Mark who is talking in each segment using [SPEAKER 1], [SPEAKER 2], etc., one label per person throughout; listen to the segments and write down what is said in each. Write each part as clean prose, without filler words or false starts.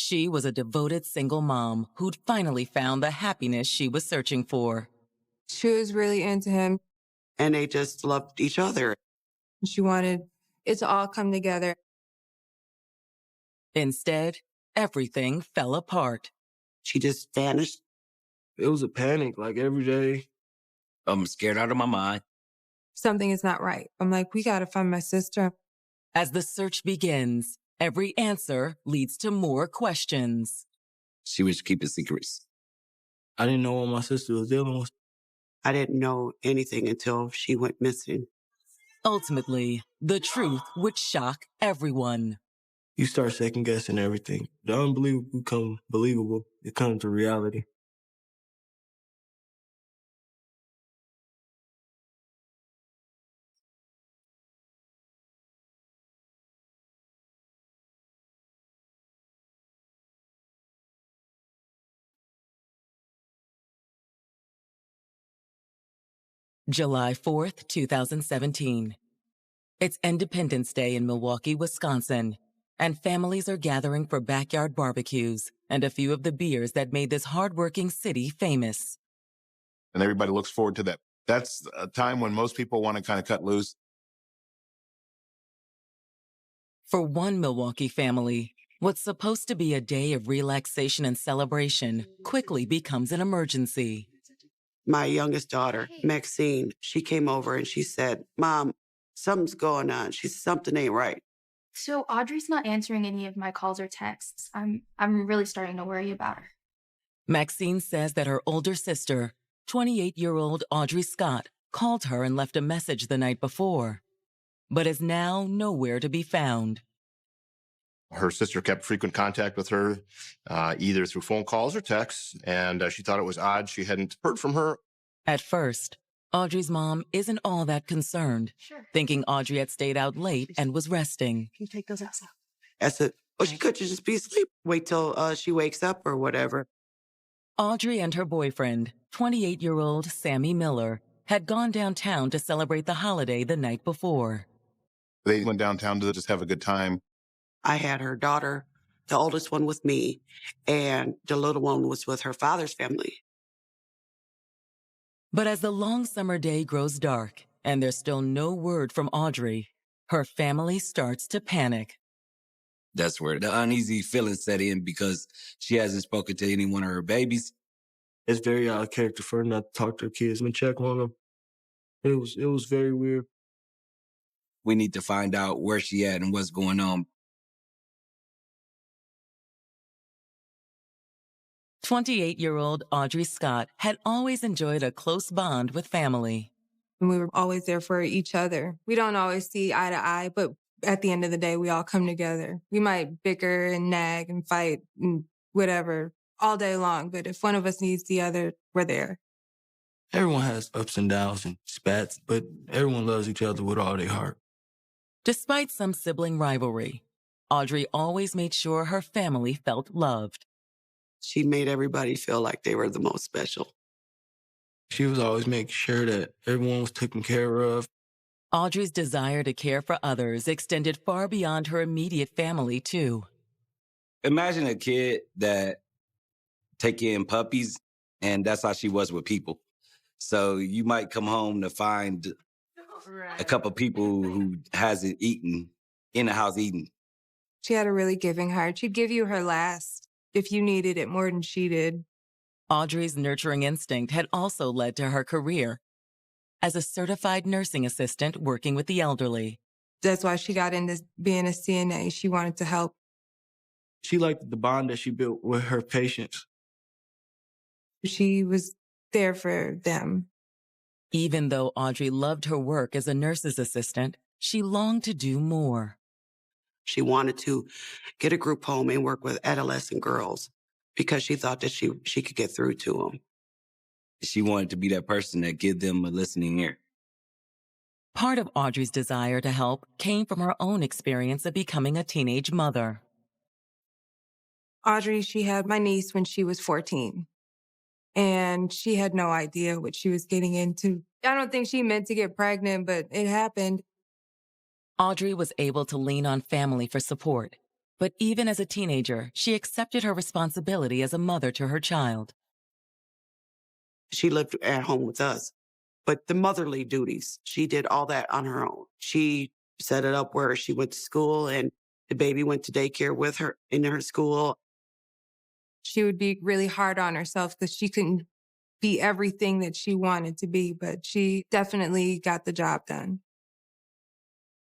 [SPEAKER 1] She was a devoted single mom who'd finally found the happiness she was searching for.
[SPEAKER 2] She was really into him.
[SPEAKER 3] And they just loved each other.
[SPEAKER 2] She wanted it to all come together.
[SPEAKER 1] Instead, everything fell apart.
[SPEAKER 3] She just vanished.
[SPEAKER 4] It was a panic, like every day.
[SPEAKER 5] I'm scared out of my mind.
[SPEAKER 2] Something is not right. I'm like, we got to find my sister.
[SPEAKER 1] As the search begins, every answer leads to more questions.
[SPEAKER 5] She was keeping secrets.
[SPEAKER 4] I didn't know what my sister was dealing with.
[SPEAKER 3] I didn't know anything until she went missing.
[SPEAKER 1] Ultimately, the truth would shock everyone.
[SPEAKER 4] You start second guessing everything. The unbelievable becomes believable. It comes to reality.
[SPEAKER 1] July 4th, 2017. It's Independence Day in Milwaukee, Wisconsin, and families are gathering for backyard barbecues and a few of the beers that made this hardworking city famous.
[SPEAKER 6] And everybody looks forward to that. That's a time when most people want to kind of cut loose.
[SPEAKER 1] For one Milwaukee family, what's supposed to be a day of relaxation and celebration quickly becomes an emergency.
[SPEAKER 3] My youngest daughter, Maxine, she came over and she said, "Mom, something's going on." She said, "Something ain't right."
[SPEAKER 7] So Audrey's not answering any of my calls or texts. I'm really starting to worry about her.
[SPEAKER 1] Maxine says that her older sister, 28-year-old Audrey Scott, called her and left a message the night before, but is now nowhere to be found.
[SPEAKER 6] Her sister kept frequent contact with her, either through phone calls or texts, and she thought it was odd she hadn't heard from her.
[SPEAKER 1] At first, Audrey's mom isn't all that concerned, thinking Audrey had stayed out late and was resting.
[SPEAKER 3] Can you take those outside? I said, "Oh, she could just be asleep. Wait till she wakes up or whatever."
[SPEAKER 1] Audrey and her boyfriend, 28-year-old Sammy Miller, had gone downtown to celebrate the holiday the night before.
[SPEAKER 6] They went downtown to just have a good time.
[SPEAKER 3] I had her daughter, the oldest one, with me, and the little one was with her father's family.
[SPEAKER 1] But as the long summer day grows dark and there's still no word from Audrey, her family starts to panic.
[SPEAKER 5] That's where the uneasy feelings set in because she hasn't spoken to any one of her babies.
[SPEAKER 4] It's very out of character for her not to talk to her kids and check on them. It was very weird.
[SPEAKER 5] We need to find out where she at and what's going on.
[SPEAKER 1] 28-year-old Audrey Scott had always enjoyed a close bond with family.
[SPEAKER 2] And we were always there for each other. We don't always see eye to eye, but at the end of the day, we all come together. We might bicker and nag and fight and whatever all day long, but if one of us needs the other, we're there.
[SPEAKER 4] Everyone has ups and downs and spats, but everyone loves each other with all their heart.
[SPEAKER 1] Despite some sibling rivalry, Audrey always made sure her family felt loved.
[SPEAKER 3] She made everybody feel like they were the most special.
[SPEAKER 4] She was always making sure that everyone was taken care of.
[SPEAKER 1] Audrey's desire to care for others extended far beyond her immediate family, too.
[SPEAKER 5] Imagine a kid that take in puppies, and that's how she was with people. So you might come home to find a couple people who hasn't eaten in the house eating.
[SPEAKER 2] She had a really giving heart. She'd give you her last if you needed it more than she did.
[SPEAKER 1] Audrey's nurturing instinct had also led to her career as a certified nursing assistant working with the elderly.
[SPEAKER 2] That's why she got into being a CNA. She wanted to help.
[SPEAKER 4] She liked the bond that she built with her patients.
[SPEAKER 2] She was there for them.
[SPEAKER 1] Even though Audrey loved her work as a nurse's assistant, she longed to do more.
[SPEAKER 3] She wanted to get a group home and work with adolescent girls because she thought that she could get through to them.
[SPEAKER 5] She wanted to be that person that give them a listening ear.
[SPEAKER 1] Part of Audrey's desire to help came from her own experience of becoming a teenage mother.
[SPEAKER 2] Audrey, she had my niece when she was 14, and she had no idea what she was getting into. I don't think she meant to get pregnant, but it happened.
[SPEAKER 1] Audrey was able to lean on family for support, But even as a teenager, she accepted her responsibility as a mother to her child.
[SPEAKER 3] She lived at home with us, but the motherly duties, she did all that on her own. She set it up where she went to school and the baby went to daycare with her in her school.
[SPEAKER 2] She would be really hard on herself because she couldn't be everything that she wanted to be, but she definitely got the job done.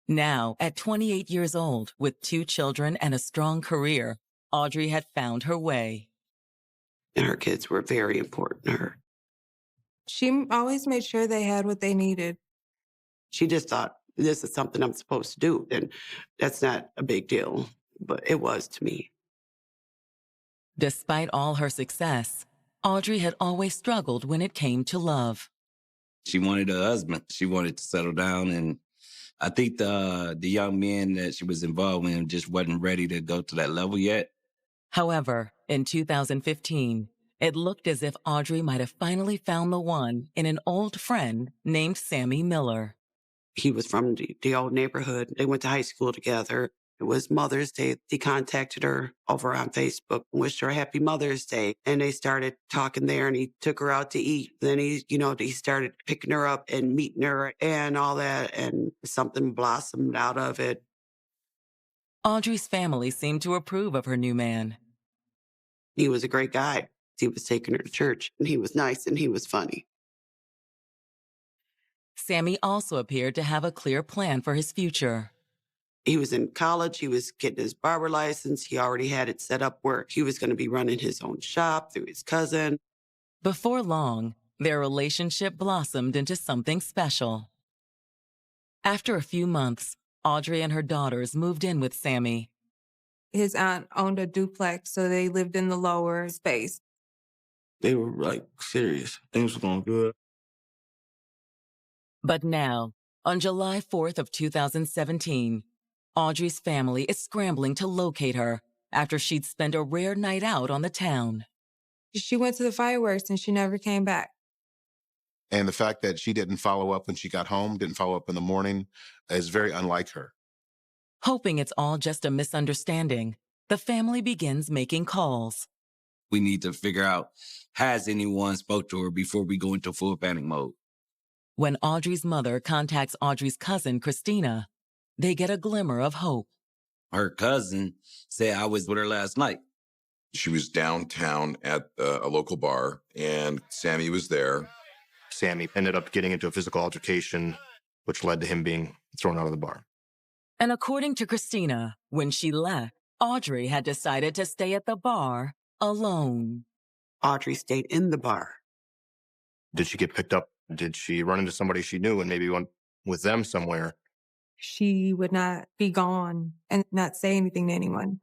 [SPEAKER 1] Now, at 28 years old, with 2 children and a strong career, Audrey had found her way.
[SPEAKER 3] And her kids were very important to her.
[SPEAKER 2] She always made sure they had what they needed.
[SPEAKER 3] She just thought, this is something I'm supposed to do. And that's not a big deal, but it was to me.
[SPEAKER 1] Despite all her success, Audrey had always struggled when it came to love.
[SPEAKER 5] She wanted a husband. She wanted to settle down. And I think the young men that she was involved in just wasn't ready to go to that level yet.
[SPEAKER 1] However, in 2015, it looked as if Audrey might have finally found the one in an old friend named Sammy Miller.
[SPEAKER 3] He was from the old neighborhood. They went to high school together. It was Mother's Day. He contacted her over on Facebook, wished her a happy Mother's Day. And they started talking there and he took her out to eat. Then he started picking her up and meeting her and all that. And something blossomed out of it.
[SPEAKER 1] Audrey's family seemed to approve of her new man.
[SPEAKER 3] He was a great guy. He was taking her to church and he was nice and he was funny.
[SPEAKER 1] Sammy also appeared to have a clear plan for his future.
[SPEAKER 3] He was in college. He was getting his barber license. He already had it set up where he was going to be running his own shop through his cousin.
[SPEAKER 1] Before long, their relationship blossomed into something special. After a few months, Audrey and her daughters moved in with Sammy.
[SPEAKER 2] His aunt owned a duplex, so they lived in the lower space.
[SPEAKER 4] They were like serious. Things were going good.
[SPEAKER 1] But now, on July 4th of 2017, Audrey's family is scrambling to locate her after she'd spent a rare night out on the town.
[SPEAKER 2] She went to the fireworks and she never came back.
[SPEAKER 6] And the fact that she didn't follow up when she got home, didn't follow up in the morning, is very unlike her.
[SPEAKER 1] Hoping it's all just a misunderstanding, the family begins making calls.
[SPEAKER 5] We need to figure out, has anyone spoke to her before we go into full panic mode?
[SPEAKER 1] When Audrey's mother contacts Audrey's cousin, Christina, they get a glimmer of hope.
[SPEAKER 5] Her cousin said I was with her last night.
[SPEAKER 8] She was downtown at a local bar, and Sammy was there.
[SPEAKER 6] Sammy ended up getting into a physical altercation, which led to him being thrown out of the bar.
[SPEAKER 1] And according to Christina, when she left, Audrey had decided to stay at the bar alone.
[SPEAKER 3] Audrey stayed in the bar.
[SPEAKER 6] Did she get picked up? Did she run into somebody she knew and maybe went with them somewhere?
[SPEAKER 2] She would not be gone and not say anything to anyone.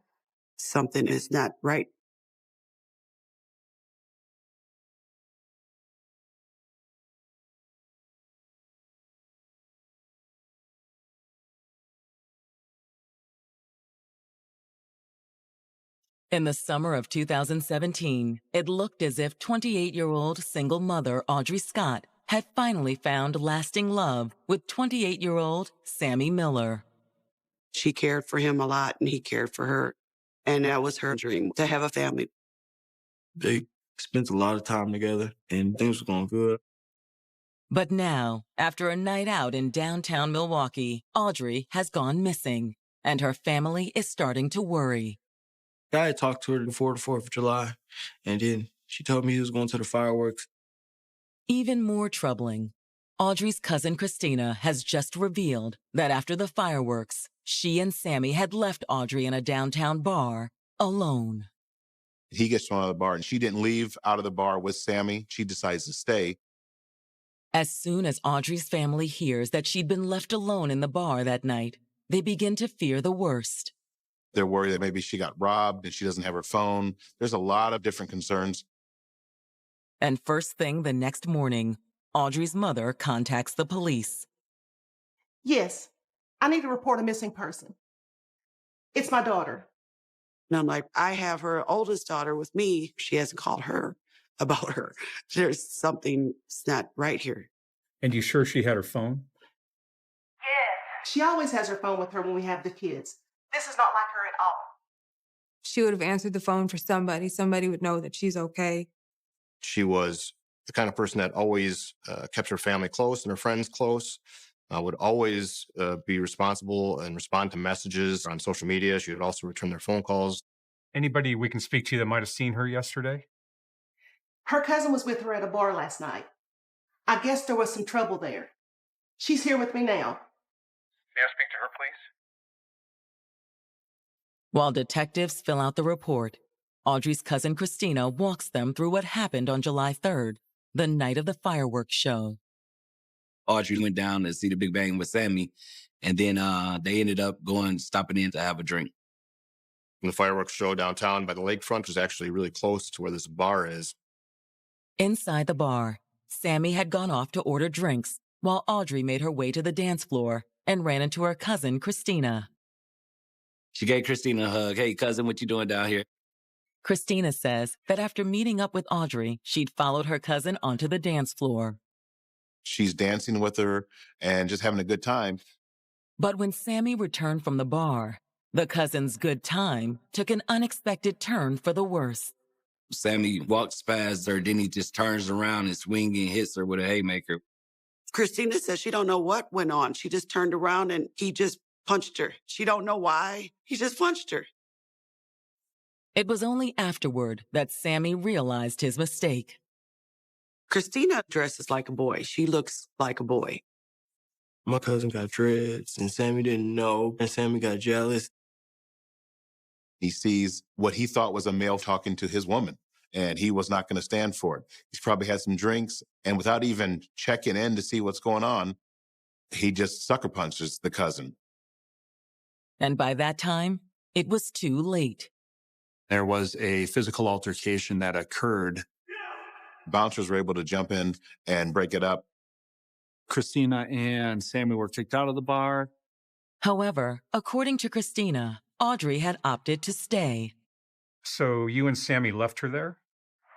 [SPEAKER 3] Something is not right.
[SPEAKER 1] In the summer of 2017, it looked as if 28-year-old single mother Audrey Scott had finally found lasting love with 28-year-old Sammy Miller.
[SPEAKER 3] She cared for him a lot and he cared for her. And that was her dream, to have a family.
[SPEAKER 4] They spent a lot of time together and things were going good.
[SPEAKER 1] But now, after a night out in downtown Milwaukee, Audrey has gone missing, and her family is starting to worry.
[SPEAKER 4] I had talked to her before the 4th of July, and then she told me he was going to the fireworks.
[SPEAKER 1] Even more troubling, Audrey's cousin Christina has just revealed that after the fireworks, she and Sammy had left Audrey in a downtown bar alone.
[SPEAKER 6] He gets thrown out of the bar, and she didn't leave out of the bar with Sammy. She decides to stay.
[SPEAKER 1] As soon as Audrey's family hears that she'd been left alone in the bar that night, they begin to fear the worst.
[SPEAKER 6] They're worried that maybe she got robbed and she doesn't have her phone. There's a lot of different concerns.
[SPEAKER 1] And first thing the next morning, Audrey's mother contacts the police.
[SPEAKER 9] Yes, I need to report a missing person. It's my daughter.
[SPEAKER 3] And I'm like, I have her oldest daughter with me. She hasn't called her about her. There's something that's not right here.
[SPEAKER 10] And you sure she had her phone?
[SPEAKER 9] Yeah. She always has her phone with her when we have the kids. This is not like her at all.
[SPEAKER 2] She would have answered the phone for somebody. Somebody would know that she's okay.
[SPEAKER 6] She was the kind of person that always kept her family close and her friends close, would always be responsible and respond to messages on social media. She would also return their phone calls.
[SPEAKER 10] Anybody we can speak to that might have seen her yesterday?
[SPEAKER 9] Her cousin was with her at a bar last night. I guess there was some trouble there. She's here with me now.
[SPEAKER 11] May I speak to her, please?
[SPEAKER 1] While detectives fill out the report, Audrey's cousin Christina walks them through what happened on July 3rd, the night of the fireworks show.
[SPEAKER 5] Audrey went down to see the Big Bang with Sammy, and then they ended up stopping in to have a drink.
[SPEAKER 6] And the fireworks show downtown by the lakefront was actually really close to where this bar is.
[SPEAKER 1] Inside the bar, Sammy had gone off to order drinks while Audrey made her way to the dance floor and ran into her cousin Christina.
[SPEAKER 5] She gave Christina a hug. Hey, cousin, what you doing down here?
[SPEAKER 1] Christina says that after meeting up with Audrey, she'd followed her cousin onto the dance floor.
[SPEAKER 12] She's dancing with her and just having a good time.
[SPEAKER 1] But when Sammy returned from the bar, the cousin's good time took an unexpected turn for the worse.
[SPEAKER 5] Sammy walks past her, then he just turns around and swings and hits her with a haymaker.
[SPEAKER 3] Christina says she don't know what went on. She just turned around and he just punched her. She don't know why. He just punched her.
[SPEAKER 1] It was only afterward that Sammy realized his mistake.
[SPEAKER 3] Christina dresses like a boy. She looks like a boy.
[SPEAKER 4] My cousin got dreads, and Sammy didn't know, and Sammy got jealous.
[SPEAKER 12] He sees what he thought was a male talking to his woman, and he was not going to stand for it. He's probably had some drinks, and without even checking in to see what's going on, he just sucker punches the cousin.
[SPEAKER 1] And by that time, it was too late.
[SPEAKER 13] There was a physical altercation that occurred.
[SPEAKER 12] Bouncers were able to jump in and break it up.
[SPEAKER 13] Christina and Sammy were kicked out of the bar.
[SPEAKER 1] However, according to Christina, Audrey had opted to stay.
[SPEAKER 10] So you and Sammy left her there?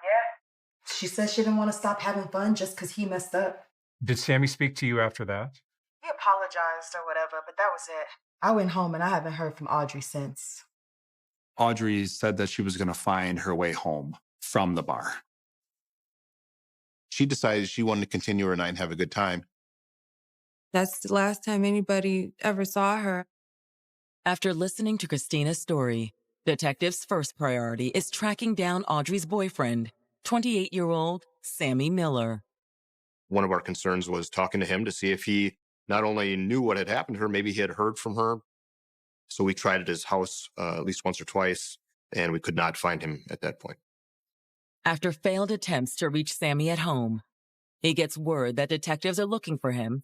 [SPEAKER 14] Yeah. She said she didn't want to stop having fun just because he messed up.
[SPEAKER 10] Did Sammy speak to you after that?
[SPEAKER 14] He apologized or whatever, but that was it. I went home and I haven't heard from Audrey since.
[SPEAKER 13] Audrey said that she was going to find her way home from the bar.
[SPEAKER 12] She decided she wanted to continue her night and have a good time.
[SPEAKER 2] That's the last time anybody ever saw her.
[SPEAKER 1] After listening to Christina's story, detectives' first priority is tracking down Audrey's boyfriend, 28-year-old Sammy Miller.
[SPEAKER 6] One of our concerns was talking to him to see if he not only knew what had happened to her, maybe he had heard from her. So we tried at his house at least once or twice, and we could not find him at that point.
[SPEAKER 1] After failed attempts to reach Sammy at home, he gets word that detectives are looking for him,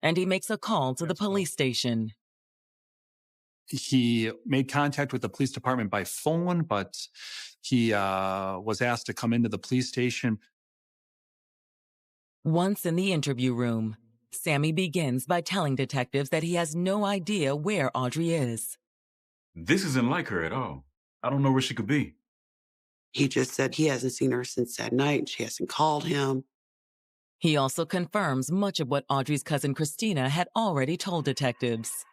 [SPEAKER 1] and he makes a call to the police station.
[SPEAKER 13] He made contact with the police department by phone, but he was asked to come into the police station.
[SPEAKER 1] Once in the interview room, Sammy begins by telling detectives that he has no idea where Audrey is.
[SPEAKER 15] This isn't like her at all. I don't know where she could be.
[SPEAKER 3] He just said he hasn't seen her since that night and she hasn't called him.
[SPEAKER 1] He also confirms much of what Audrey's cousin Christina had already told detectives.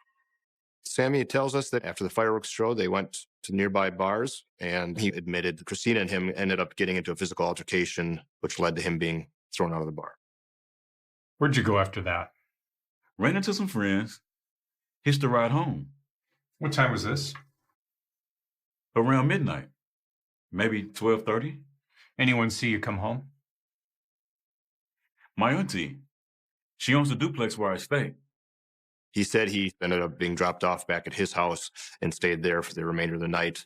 [SPEAKER 6] Sammy tells us that after the fireworks show, they went to nearby bars, and he admitted that Christina and him ended up getting into a physical altercation, which led to him being thrown out of the bar.
[SPEAKER 10] Where'd you go after that?
[SPEAKER 15] Ran into some friends. Hitched a ride home.
[SPEAKER 10] What time was this?
[SPEAKER 15] Around midnight. Maybe 12:30.
[SPEAKER 10] Anyone see you come home?
[SPEAKER 15] My auntie. She owns the duplex where I stay.
[SPEAKER 6] He said he ended up being dropped off back at his house and stayed there for the remainder of the night.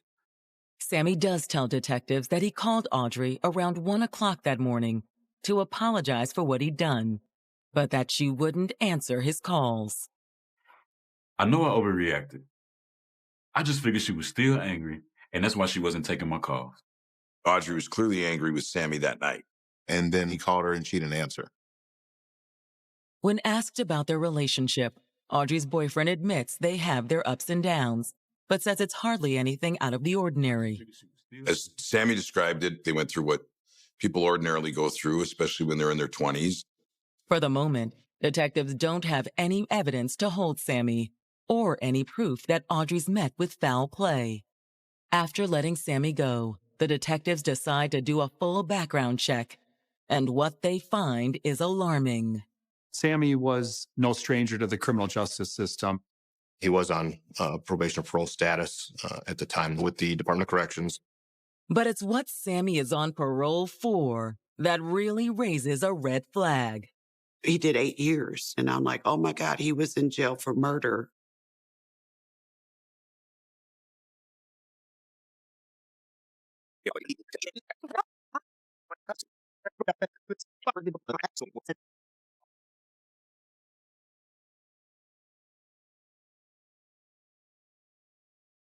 [SPEAKER 1] Sammy does tell detectives that he called Audrey around 1 o'clock that morning to apologize for what he'd done, but that she wouldn't answer his calls.
[SPEAKER 15] I know I overreacted. I just figured she was still angry, and that's why she wasn't taking my calls.
[SPEAKER 8] Audrey was clearly angry with Sammy that night.
[SPEAKER 12] And then he called her and she didn't answer.
[SPEAKER 1] When asked about their relationship, Audrey's boyfriend admits they have their ups and downs, but says it's hardly anything out of the ordinary.
[SPEAKER 8] As Sammy described it, they went through what people ordinarily go through, especially when they're in their 20s.
[SPEAKER 1] For the moment, detectives don't have any evidence to hold Sammy or any proof that Audrey's met with foul play. After letting Sammy go, the detectives decide to do a full background check, and what they find is alarming.
[SPEAKER 13] Sammy was no stranger to the criminal justice system.
[SPEAKER 6] He was on probation or parole status at the time with the Department of Corrections.
[SPEAKER 1] But it's what Sammy is on parole for that really raises a red flag.
[SPEAKER 3] He did 8 years, and I'm like, oh my God, he was in jail for murder.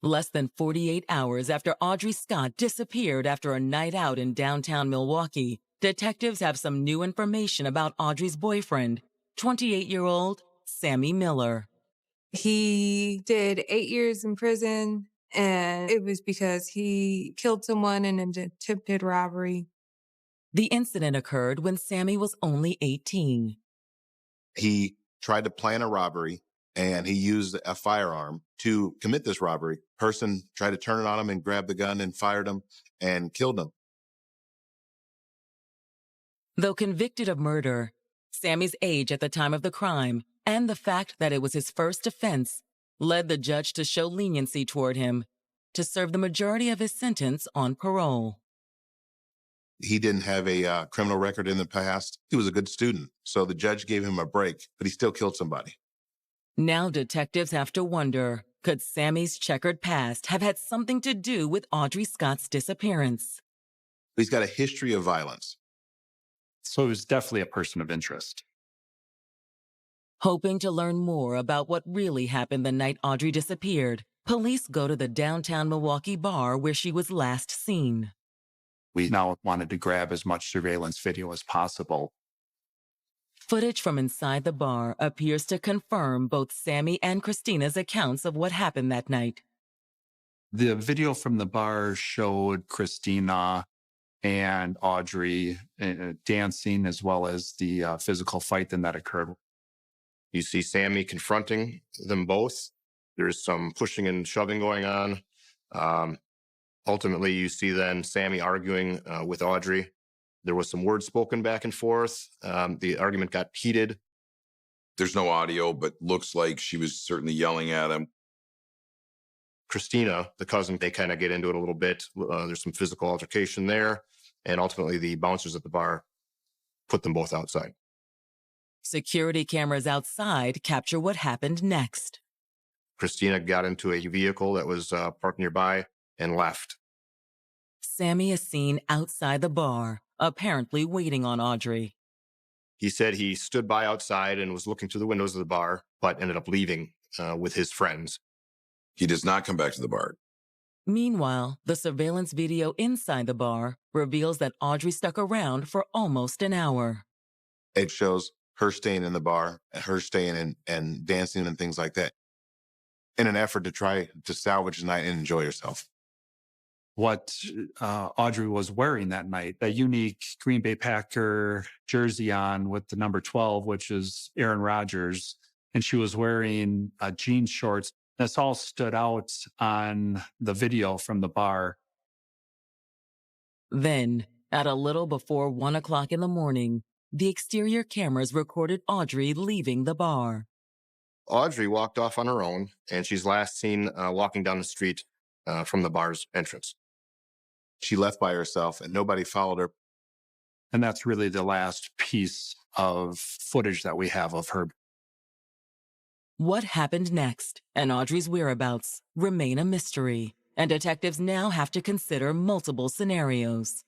[SPEAKER 1] Less than 48 hours after Audrey Scott disappeared after a night out in downtown Milwaukee, detectives have some new information about Audrey's boyfriend, 28-year-old Sammy Miller.
[SPEAKER 2] He did 8 years in prison, and it was because he killed someone in an attempted robbery.
[SPEAKER 1] The incident occurred when Sammy was only 18.
[SPEAKER 12] He tried to plan a robbery, and he used a firearm to commit this robbery. Person tried to turn it on him and grabbed the gun and fired him and killed him.
[SPEAKER 1] Though convicted of murder, Sammy's age at the time of the crime and the fact that it was his first offense led the judge to show leniency toward him to serve the majority of his sentence on parole.
[SPEAKER 12] He didn't have a criminal record in the past. He was a good student, so the judge gave him a break, but he still killed somebody.
[SPEAKER 1] Now detectives have to wonder, could Sammy's checkered past have had something to do with Audrey Scott's disappearance?
[SPEAKER 12] He's got a history of violence.
[SPEAKER 13] So he was definitely a person of interest.
[SPEAKER 1] Hoping to learn more about what really happened the night Audrey disappeared, police go to the downtown Milwaukee bar where she was last seen.
[SPEAKER 13] We now wanted to grab as much surveillance video as possible.
[SPEAKER 1] Footage from inside the bar appears to confirm both Sammy and Christina's accounts of what happened that night.
[SPEAKER 13] The video from the bar showed Christina and Audrey dancing, as well as the physical fight that occurred.
[SPEAKER 6] You see Sammy confronting them both. There's some pushing and shoving going on. Ultimately, you see then Sammy arguing with Audrey. There was some words spoken back and forth. The argument got heated.
[SPEAKER 8] There's no audio, but looks like she was certainly yelling at him.
[SPEAKER 6] Christina, the cousin, they kind of get into it a little bit. There's some physical altercation there. And ultimately, the bouncers at the bar put them both outside.
[SPEAKER 1] Security cameras outside capture what happened next.
[SPEAKER 6] Christina got into a vehicle that was parked nearby and left.
[SPEAKER 1] Sammy is seen outside the bar, apparently waiting on Audrey.
[SPEAKER 6] He said he stood by outside and was looking through the windows of the bar, but ended up leaving with his friends.
[SPEAKER 8] He does not come back to the bar.
[SPEAKER 1] Meanwhile, the surveillance video inside the bar reveals that Audrey stuck around for almost an hour.
[SPEAKER 12] It shows her staying in the bar, her staying and dancing and things like that, in an effort to try to salvage the night and enjoy herself.
[SPEAKER 13] What Audrey was wearing that night, that unique Green Bay Packer jersey on with the number 12, which is Aaron Rodgers, and she was wearing jean shorts. This all stood out on the video from the bar.
[SPEAKER 1] Then, at a little before 1 o'clock in the morning, the exterior cameras recorded Audrey leaving the bar.
[SPEAKER 6] Audrey walked off on her own, and she's last seen walking down the street from the bar's entrance.
[SPEAKER 12] She left by herself, and nobody followed her.
[SPEAKER 13] And that's really the last piece of footage that we have of her.
[SPEAKER 1] What happened next and Audrey's whereabouts remain a mystery, and detectives now have to consider multiple scenarios.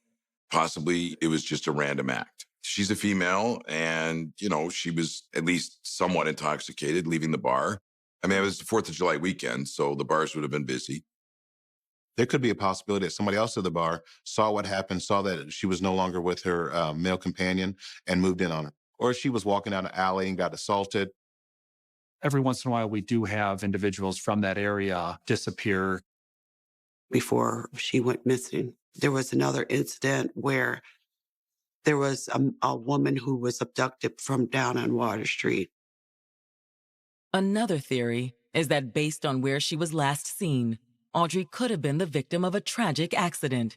[SPEAKER 8] Possibly it was just a random act. She's a female and, she was at least somewhat intoxicated leaving the bar. I mean, it was the 4th of July weekend, so the bars would have been busy.
[SPEAKER 12] There could be a possibility that somebody else at the bar saw what happened, saw that she was no longer with her male companion and moved in on her. Or she was walking down an alley and got assaulted.
[SPEAKER 13] Every once in a while, we do have individuals from that area disappear.
[SPEAKER 3] Before she went missing, there was another incident where there was a woman who was abducted from down on Water Street.
[SPEAKER 1] Another theory is that based on where she was last seen, Audrey could have been the victim of a tragic accident.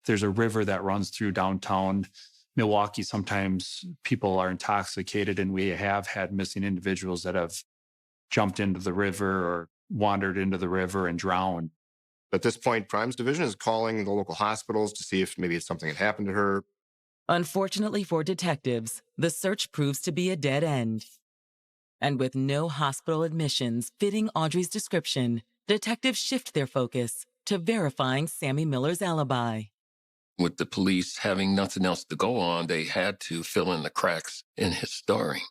[SPEAKER 13] There's a river that runs through downtown Milwaukee. Sometimes people are intoxicated, and we have had missing individuals that have jumped into the river or wandered into the river and drowned.
[SPEAKER 6] At this point, Crimes Division is calling the local hospitals to see if maybe something had happened to her.
[SPEAKER 1] Unfortunately for detectives, the search proves to be a dead end. And with no hospital admissions fitting Audrey's description, detectives shift their focus to verifying Sammy Miller's alibi.
[SPEAKER 16] With the police having nothing else to go on, they had to fill in the cracks in his story.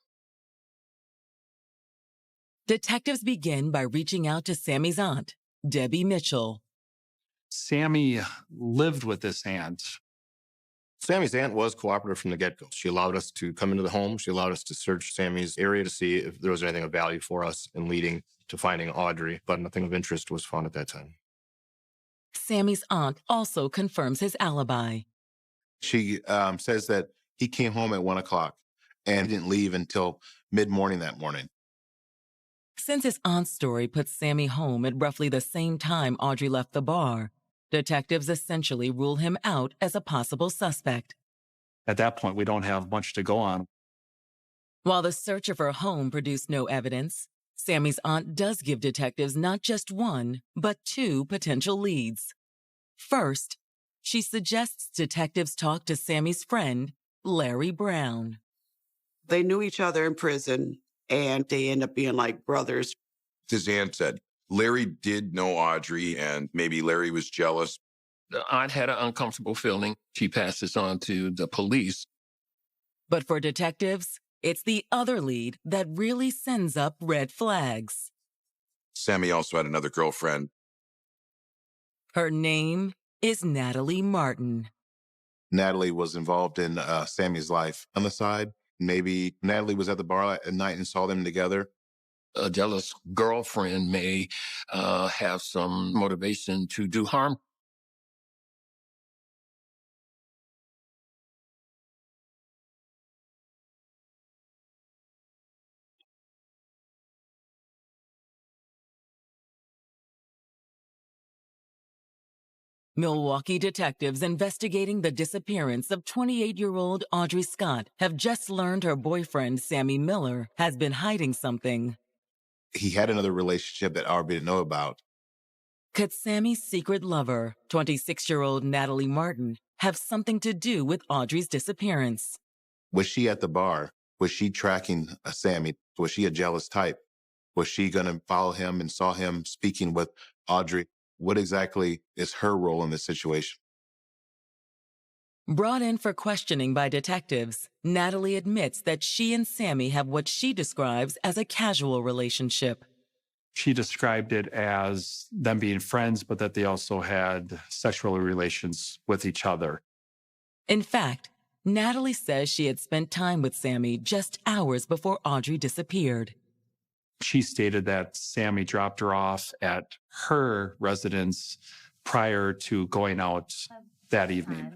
[SPEAKER 1] Detectives begin by reaching out to Sammy's aunt, Debbie Mitchell.
[SPEAKER 13] Sammy lived with this aunt.
[SPEAKER 6] Sammy's aunt was cooperative from the get-go. She allowed us to come into the home. She allowed us to search Sammy's area to see if there was anything of value for us in leading to finding Audrey, but nothing of interest was found at that time.
[SPEAKER 1] Sammy's aunt also confirms his alibi.
[SPEAKER 12] She says that he came home at 1 o'clock and didn't leave until mid-morning that morning.
[SPEAKER 1] Since his aunt's story puts Sammy home at roughly the same time Audrey left the bar, detectives essentially rule him out as a possible suspect.
[SPEAKER 13] At that point, we don't have much to go on.
[SPEAKER 1] While the search of her home produced no evidence, Sammy's aunt does give detectives not just one, but two potential leads. First, she suggests detectives talk to Sammy's friend, Larry Brown.
[SPEAKER 3] They knew each other in prison, and they end up being like brothers.
[SPEAKER 8] His aunt said Larry did know Audrey, and maybe Larry was jealous.
[SPEAKER 16] The aunt had an uncomfortable feeling. She passed this on to the police.
[SPEAKER 1] But for detectives, it's the other lead that really sends up red flags.
[SPEAKER 8] Sammy also had another girlfriend.
[SPEAKER 1] Her name is Natalie Martin.
[SPEAKER 12] Natalie was involved in Sammy's life. On the side, maybe Natalie was at the bar at night and saw them together.
[SPEAKER 16] A jealous girlfriend may have some motivation to do harm.
[SPEAKER 1] Milwaukee detectives investigating the disappearance of 28-year-old Audrey Scott have just learned her boyfriend, Sammy Miller, has been hiding something.
[SPEAKER 12] He had another relationship that Audrey didn't know about.
[SPEAKER 1] Could Sammy's secret lover, 26-year-old Natalie Martin, have something to do with Audrey's disappearance?
[SPEAKER 12] Was she at the bar? Was she tracking Sammy? Was she a jealous type? Was she going to follow him and saw him speaking with Audrey? What exactly is her role in this situation?
[SPEAKER 1] Brought in for questioning by detectives, Natalie admits that she and Sammy have what she describes as a casual relationship.
[SPEAKER 13] She described it as them being friends, but that they also had sexual relations with each other.
[SPEAKER 1] In fact, Natalie says she had spent time with Sammy just hours before Audrey disappeared.
[SPEAKER 13] She stated that Sammy dropped her off at her residence prior to going out that evening.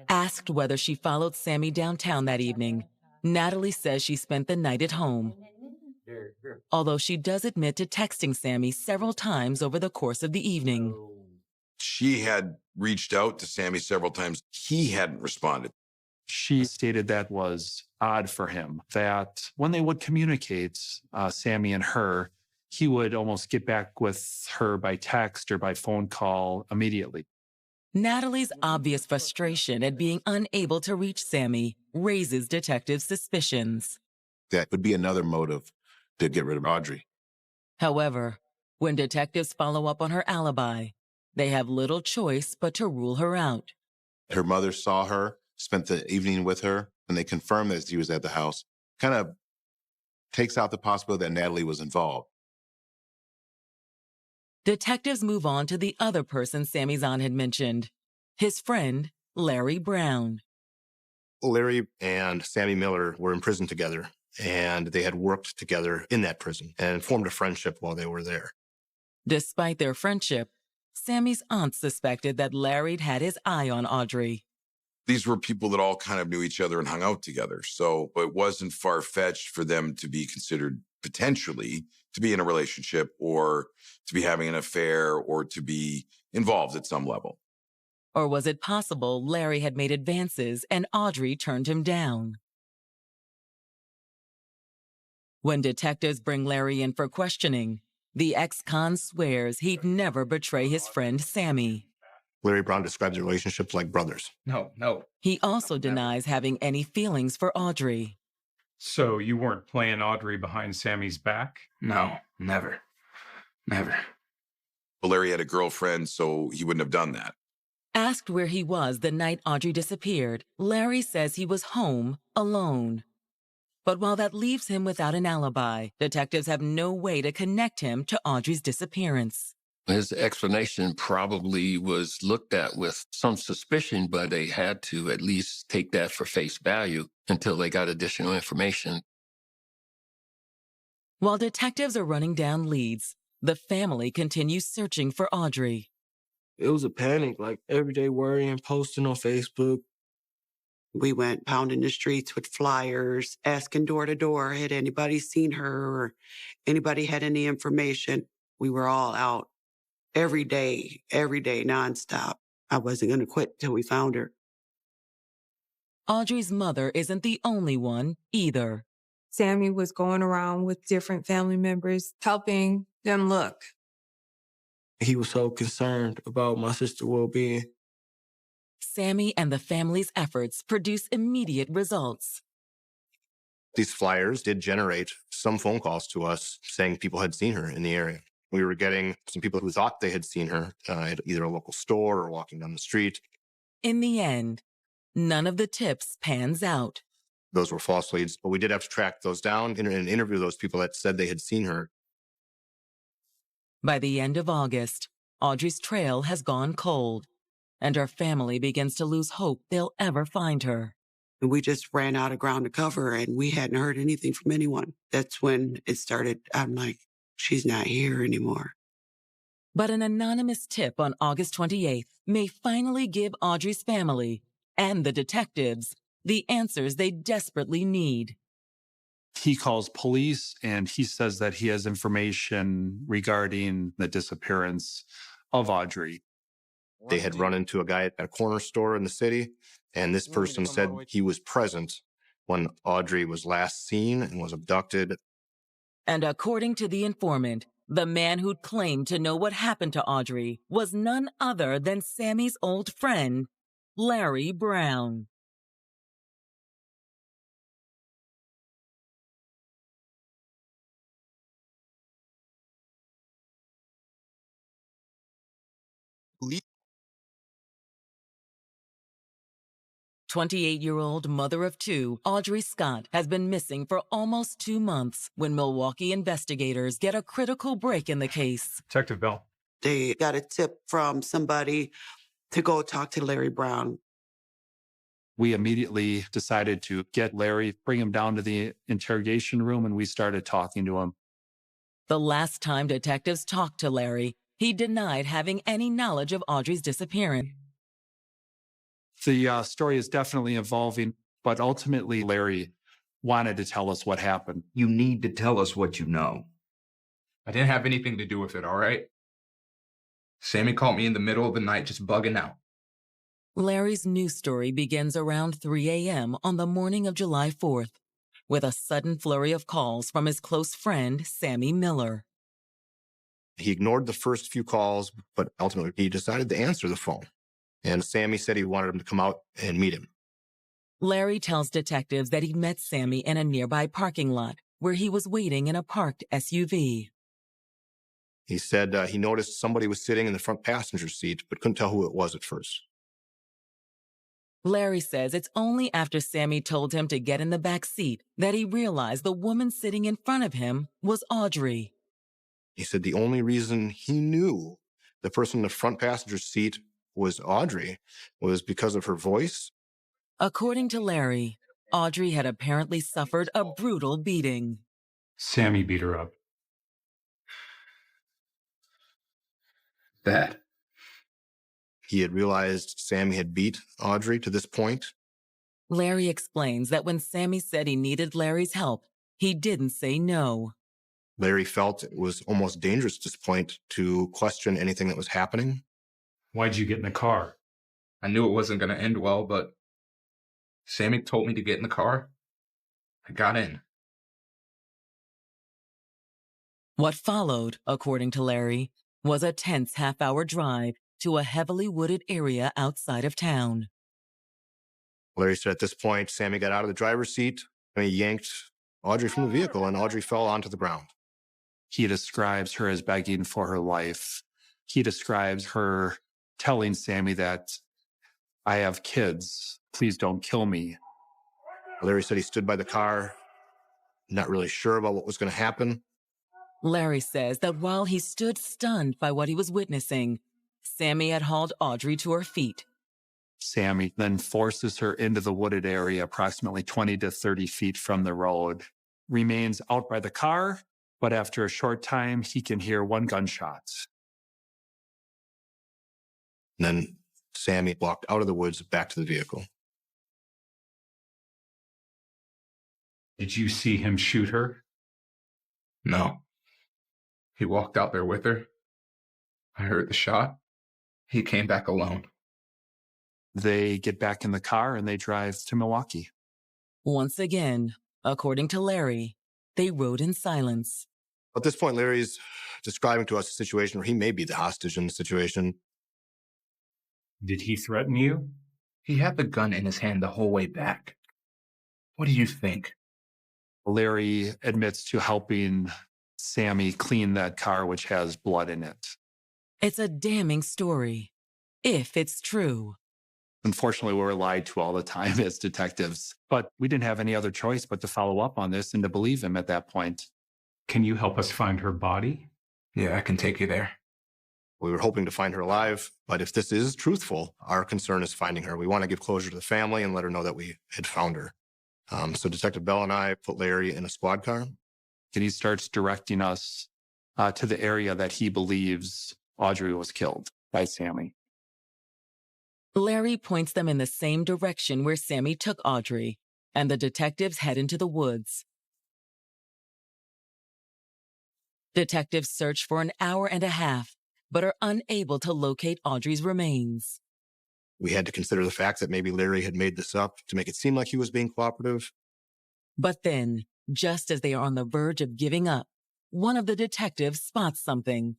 [SPEAKER 1] Asked whether she followed Sammy downtown that evening, Natalie says she spent the night at home. Although she does admit to texting Sammy several times over the course of the evening.
[SPEAKER 8] She had reached out to Sammy several times. He hadn't responded.
[SPEAKER 13] She stated that was odd for him, that when they would communicate, Sammy and her, he would almost get back with her by text or by phone call immediately.
[SPEAKER 1] Natalie's obvious frustration at being unable to reach Sammy raises detectives' suspicions.
[SPEAKER 12] That would be another motive to get rid of Audrey.
[SPEAKER 1] However, when detectives follow up on her alibi, they have little choice but to rule her out.
[SPEAKER 12] Her mother saw her, spent the evening with her, and they confirmed that she was at the house. Kind of takes out the possibility that Natalie was involved.
[SPEAKER 1] Detectives move on to the other person Sammy's aunt had mentioned, his friend, Larry Brown.
[SPEAKER 6] Larry and Sammy Miller were in prison together, and they had worked together in that prison and formed a friendship while they were there.
[SPEAKER 1] Despite their friendship, Sammy's aunt suspected that Larry'd had his eye on Audrey.
[SPEAKER 8] These were people that all kind of knew each other and hung out together. So it wasn't far-fetched for them to be considered potentially to be in a relationship or to be having an affair or to be involved at some level.
[SPEAKER 1] Or was it possible Larry had made advances and Audrey turned him down? When detectives bring Larry in for questioning, the ex-con swears he'd never betray his friend Sammy.
[SPEAKER 6] Larry Brown describes the relationships like brothers.
[SPEAKER 10] No.
[SPEAKER 1] He also denies having any feelings for Audrey.
[SPEAKER 10] So you weren't playing Audrey behind Sammy's back?
[SPEAKER 11] No, never. Never.
[SPEAKER 8] Well, Larry had a girlfriend, so he wouldn't have done that.
[SPEAKER 1] Asked where he was the night Audrey disappeared, Larry says he was home alone. But while that leaves him without an alibi, detectives have no way to connect him to Audrey's disappearance.
[SPEAKER 16] His explanation probably was looked at with some suspicion, but they had to at least take that for face value until they got additional information.
[SPEAKER 1] While detectives are running down leads, the family continues searching for Audrey.
[SPEAKER 4] It was a panic, like everyday worrying, posting on Facebook.
[SPEAKER 3] We went pounding the streets with flyers, asking door to door, had anybody seen her or anybody had any information? We were all out every day, nonstop. I wasn't going to quit till we found her.
[SPEAKER 1] Audrey's mother isn't the only one either.
[SPEAKER 2] Sammy was going around with different family members, helping them look.
[SPEAKER 4] He was so concerned about my sister's well-being.
[SPEAKER 1] Sammy and the family's efforts produce immediate results.
[SPEAKER 6] These flyers did generate some phone calls to us saying people had seen her in the area. We were getting some people who thought they had seen her at either a local store or walking down the street.
[SPEAKER 1] In the end, none of the tips pans out.
[SPEAKER 6] Those were false leads, but we did have to track those down and interview those people that said they had seen her.
[SPEAKER 1] By the end of August, Audrey's trail has gone cold, and her family begins to lose hope they'll ever find her.
[SPEAKER 3] And we just ran out of ground to cover, and we hadn't heard anything from anyone. That's when it started. I'm like, she's not here anymore.
[SPEAKER 1] But an anonymous tip on August 28th may finally give Audrey's family and the detectives the answers they desperately need.
[SPEAKER 13] He calls police and he says that he has information regarding the disappearance of Audrey.
[SPEAKER 6] They had run into a guy at a corner store in the city, and this person said he was present when Audrey was last seen and was abducted.
[SPEAKER 1] And according to the informant, the man who'd claimed to know what happened to Audrey was none other than Sammy's old friend, Larry Brown.
[SPEAKER 6] Le-
[SPEAKER 1] 28-year-old mother of two, Audrey Scott, has been missing for almost 2 months when Milwaukee investigators get a critical break in the case.
[SPEAKER 10] Detective Bell.
[SPEAKER 3] They got a tip from somebody to go talk to Larry Brown.
[SPEAKER 13] We immediately decided to get Larry, bring him down to the interrogation room, and we started talking to him.
[SPEAKER 1] The last time detectives talked to Larry, he denied having any knowledge of Audrey's disappearance.
[SPEAKER 13] The story is definitely evolving, but ultimately Larry wanted to tell us what happened.
[SPEAKER 11] You need to tell us what you know.
[SPEAKER 17] I didn't have anything to do with it, all right? Sammy caught me in the middle of the night just bugging out.
[SPEAKER 1] Larry's news story begins around 3 a.m. on the morning of July 4th, with a sudden flurry of calls from his close friend, Sammy Miller.
[SPEAKER 6] He ignored the first few calls, but ultimately he decided to answer the phone. And Sammy said he wanted him to come out and meet him.
[SPEAKER 1] Larry tells detectives that he met Sammy in a nearby parking lot where he was waiting in a parked SUV.
[SPEAKER 6] He said he noticed somebody was sitting in the front passenger seat, but couldn't tell who it was at first.
[SPEAKER 1] Larry says it's only after Sammy told him to get in the back seat that he realized the woman sitting in front of him was Audrey.
[SPEAKER 6] He said the only reason he knew the person in the front passenger seat was Audrey was because of her voice.
[SPEAKER 1] According to Larry, Audrey had apparently suffered a brutal beating.
[SPEAKER 10] Sammy beat her up.
[SPEAKER 17] Bad.
[SPEAKER 6] He had realized Sammy had beat Audrey to this point.
[SPEAKER 1] Larry explains that when Sammy said he needed Larry's help, he didn't say no.
[SPEAKER 6] Larry felt it was almost dangerous at this point to question anything that was happening.
[SPEAKER 10] Why'd you get in the car?
[SPEAKER 17] I knew it wasn't going to end well, but Sammy told me to get in the car. I got in.
[SPEAKER 1] What followed, according to Larry, was a tense half-hour drive to a heavily wooded area outside of town.
[SPEAKER 6] Larry said at this point, Sammy got out of the driver's seat and he yanked Audrey from the vehicle, and Audrey fell onto the ground.
[SPEAKER 13] He describes her as begging for her life. He describes her telling Sammy that, I have kids, please don't kill me.
[SPEAKER 6] Larry said he stood by the car, not really sure about what was going to happen.
[SPEAKER 1] Larry says that while he stood stunned by what he was witnessing, Sammy had hauled Audrey to her feet.
[SPEAKER 13] Sammy then forces her into the wooded area approximately 20 to 30 feet from the road, remains out by the car, but after a short time, he can hear one gunshot.
[SPEAKER 6] And then Sammy walked out of the woods back to the vehicle.
[SPEAKER 10] Did you see him shoot her?
[SPEAKER 17] No. He walked out there with her. I heard the shot. He came back alone.
[SPEAKER 13] They get back in the car and they drive to Milwaukee.
[SPEAKER 1] Once again, according to Larry, they rode in silence.
[SPEAKER 6] At this point, Larry's describing to us a situation where he may be the hostage in the situation.
[SPEAKER 10] Did he threaten you?
[SPEAKER 17] He had the gun in his hand the whole way back. What do you think?
[SPEAKER 13] Larry admits to helping Sammy clean that car, which has blood in it.
[SPEAKER 1] It's a damning story, if it's true.
[SPEAKER 13] Unfortunately, we're lied to all the time as detectives, but we didn't have any other choice but to follow up on this and to believe him at that point.
[SPEAKER 10] Can you help us find her body?
[SPEAKER 17] Yeah, I can take you there.
[SPEAKER 6] We were hoping to find her alive, but if this is truthful, our concern is finding her. We want to give closure to the family and let her know that we had found her. So Detective Bell and I put Larry in a squad car.
[SPEAKER 13] And he starts directing us to the area that he believes Audrey was killed by Sammy.
[SPEAKER 1] Larry points them in the same direction where Sammy took Audrey, and the detectives head into the woods. Detectives search for an hour and a half, but are unable to locate Audrey's remains.
[SPEAKER 6] We had to consider the fact that maybe Larry had made this up to make it seem like he was being cooperative.
[SPEAKER 1] But then, just as they are on the verge of giving up, one of the detectives spots something.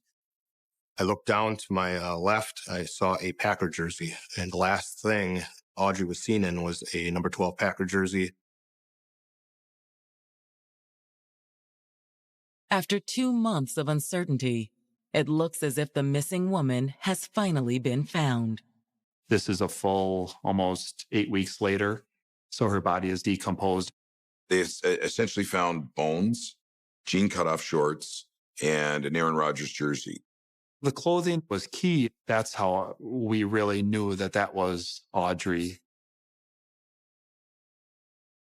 [SPEAKER 6] I looked down to my left. I saw a Packer jersey, and the last thing Audrey was seen in was a number 12 Packer jersey.
[SPEAKER 1] After 2 months of uncertainty, it looks as if the missing woman has finally been found.
[SPEAKER 13] This is a full almost 8 weeks later, so her body is decomposed.
[SPEAKER 8] They essentially found bones, jean cutoff shorts, and an Aaron Rodgers jersey.
[SPEAKER 13] The clothing was key. That's how we really knew that that was Audrey.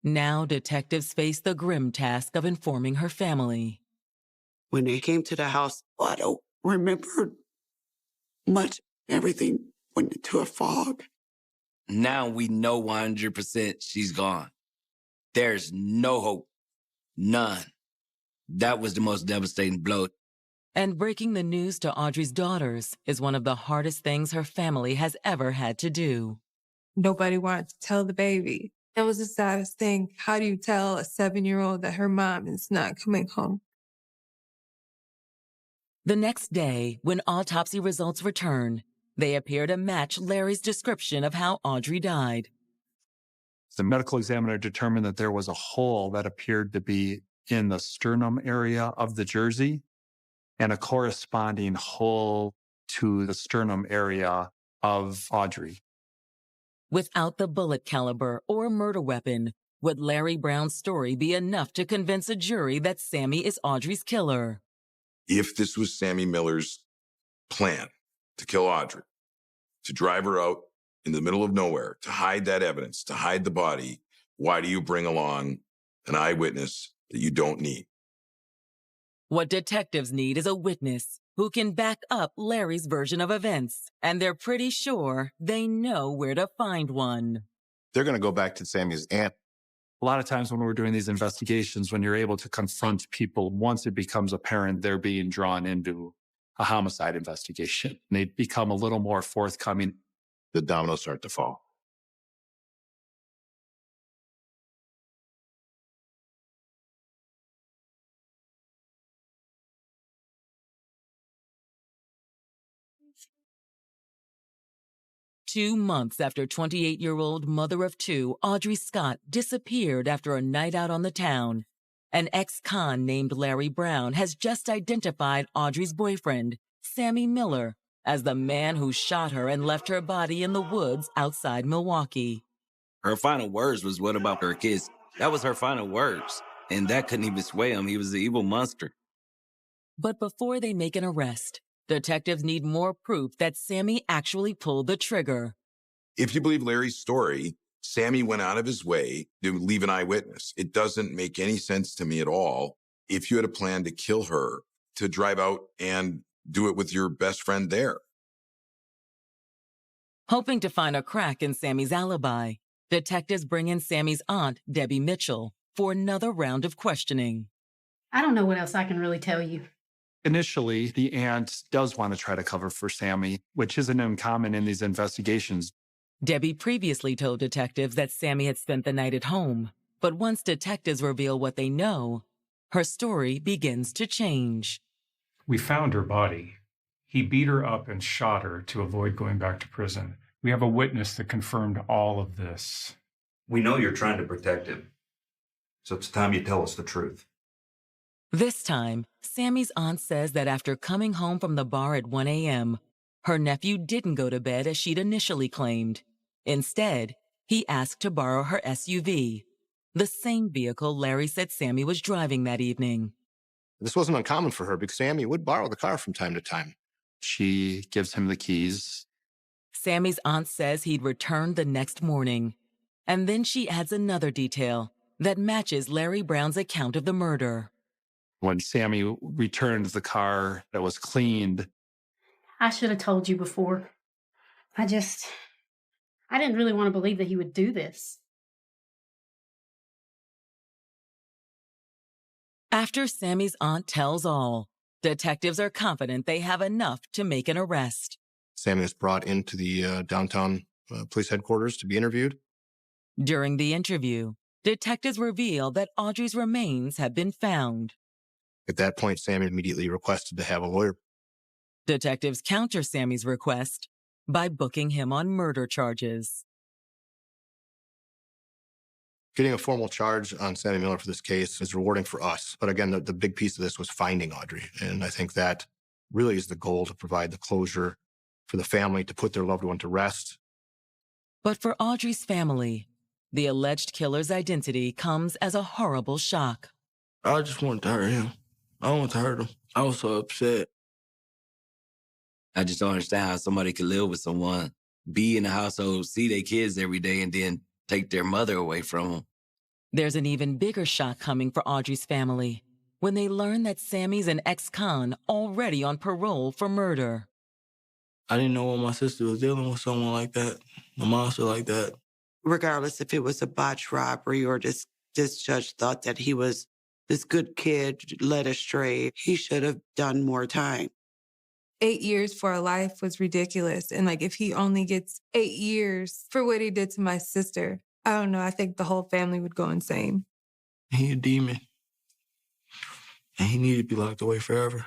[SPEAKER 1] Now detectives face the grim task of informing her family.
[SPEAKER 3] When they came to the house, I don't remember much. Everything went into a fog.
[SPEAKER 18] Now we know 100% she's gone. There's no hope. None. That was the most devastating blow.
[SPEAKER 1] And breaking the news to Audrey's daughters is one of the hardest things her family has ever had to do.
[SPEAKER 2] Nobody wanted to tell the baby. It was the saddest thing. How do you tell a 7-year-old that her mom is not coming home?
[SPEAKER 1] The next day, when autopsy results return, they appear to match Larry's description of how Audrey died.
[SPEAKER 13] The medical examiner determined that there was a hole that appeared to be in the sternum area of the jersey and a corresponding hole to the sternum area of Audrey.
[SPEAKER 1] Without the bullet caliber or murder weapon, would Larry Brown's story be enough to convince a jury that Sammy is Audrey's killer?
[SPEAKER 8] If this was Sammy Miller's plan to kill Audrey, to drive her out in the middle of nowhere, to hide that evidence, to hide the body, why do you bring along an eyewitness that you don't need?
[SPEAKER 1] What detectives need is a witness who can back up Larry's version of events, and they're pretty sure they know where to find one.
[SPEAKER 12] They're going to go back to Sammy's aunt
[SPEAKER 13] A lot of times when we're doing these investigations, when you're able to confront people, once it becomes apparent they're being drawn into a homicide investigation, they become a little more forthcoming.
[SPEAKER 12] The dominoes start to fall.
[SPEAKER 1] Two months after 28-year-old mother of two Audrey Scott disappeared after a night out on the town, an ex-con named Larry Brown has just identified Audrey's boyfriend, Sammy Miller, as the man who shot her and left her body in the woods outside Milwaukee.
[SPEAKER 18] Her final words was, "What about her kids?" That was her final words. And that couldn't even sway him. He was an evil monster.
[SPEAKER 1] But before they make an arrest, detectives need more proof that Sammy actually pulled the trigger.
[SPEAKER 8] If you believe Larry's story, Sammy went out of his way to leave an eyewitness. It doesn't make any sense to me at all. If you had a plan to kill her, to drive out and do it with your best friend there.
[SPEAKER 1] Hoping to find a crack in Sammy's alibi, detectives bring in Sammy's aunt, Debbie Mitchell, for another round of questioning.
[SPEAKER 19] I don't know what else I can really tell you.
[SPEAKER 13] Initially, the aunt does want to try to cover for Sammy, which isn't uncommon in these investigations.
[SPEAKER 1] Debbie previously told detectives that Sammy had spent the night at home, but once detectives reveal what they know, her story begins to change.
[SPEAKER 10] We found her body. He beat her up and shot her to avoid going back to prison. We have a witness that confirmed all of this.
[SPEAKER 11] We know you're trying to protect him, so it's time you tell us the truth.
[SPEAKER 1] This time, Sammy's aunt says that after coming home from the bar at 1 a.m., her nephew didn't go to bed as she'd initially claimed. Instead, he asked to borrow her SUV, the same vehicle Larry said Sammy was driving that evening.
[SPEAKER 6] This wasn't uncommon for her because Sammy would borrow the car from time to time.
[SPEAKER 13] She gives him the keys.
[SPEAKER 1] Sammy's aunt says he'd returned the next morning. And then she adds another detail that matches Larry Brown's account of the murder.
[SPEAKER 13] When Sammy returned the car that was cleaned,
[SPEAKER 19] I should have told you before. I didn't really want to believe that he would do this.
[SPEAKER 1] After Sammy's aunt tells all, detectives are confident they have enough to make an arrest.
[SPEAKER 6] Sammy was brought into the downtown police headquarters to be interviewed.
[SPEAKER 1] During the interview, detectives reveal that Audrey's remains have been found.
[SPEAKER 6] At that point, Sammy immediately requested to have a lawyer.
[SPEAKER 1] Detectives counter Sammy's request by booking him on murder charges.
[SPEAKER 6] Getting a formal charge on Sammy Miller for this case is rewarding for us. But again, the big piece of this was finding Audrey. And I think that really is the goal, to provide the closure for the family to put their loved one to rest.
[SPEAKER 1] But for Audrey's family, the alleged killer's identity comes as a horrible shock.
[SPEAKER 4] I just wanted to hurt him. I wanted to hurt him. I was so upset.
[SPEAKER 18] I just don't understand how somebody could live with someone, be in the household, see their kids every day, and then take their mother away from them.
[SPEAKER 1] There's an even bigger shock coming for Audrey's family when they learn that Sammy's an ex-con already on parole for murder.
[SPEAKER 4] I didn't know when my sister was dealing with someone like that, a monster like that.
[SPEAKER 3] Regardless if it was a botched robbery or this judge thought that he was this good kid led astray, he should have done more time.
[SPEAKER 2] 8 years for a life was ridiculous. And if he only gets 8 years for what he did to my sister, I don't know, I think the whole family would go insane.
[SPEAKER 4] He a demon. And he needed to be locked away forever.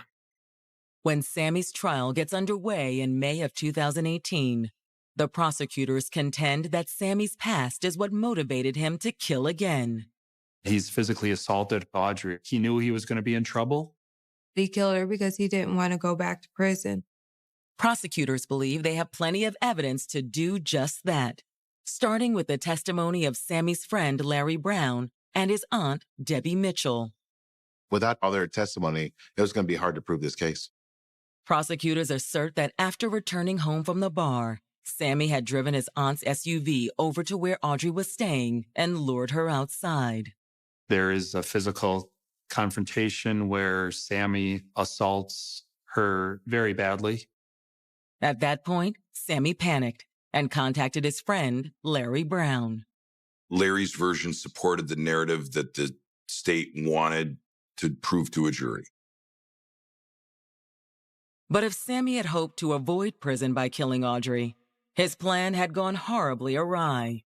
[SPEAKER 1] When Sammy's trial gets underway in May of 2018, the prosecutors contend that Sammy's past is what motivated him to kill again.
[SPEAKER 13] He's physically assaulted Audrey. He knew he was going to be in trouble.
[SPEAKER 2] He killed her because he didn't want to go back to prison.
[SPEAKER 1] Prosecutors believe they have plenty of evidence to do just that, starting with the testimony of Sammy's friend Larry Brown and his aunt Debbie Mitchell.
[SPEAKER 12] Without all their testimony, it was going to be hard to prove this case.
[SPEAKER 1] Prosecutors assert that after returning home from the bar, Sammy had driven his aunt's SUV over to where Audrey was staying and lured her outside.
[SPEAKER 13] There is a physical confrontation where Sammy assaults her very badly.
[SPEAKER 1] At that point, Sammy panicked and contacted his friend, Larry Brown.
[SPEAKER 8] Larry's version supported the narrative that the state wanted to prove to a jury.
[SPEAKER 1] But if Sammy had hoped to avoid prison by killing Audrey, his plan had gone horribly awry.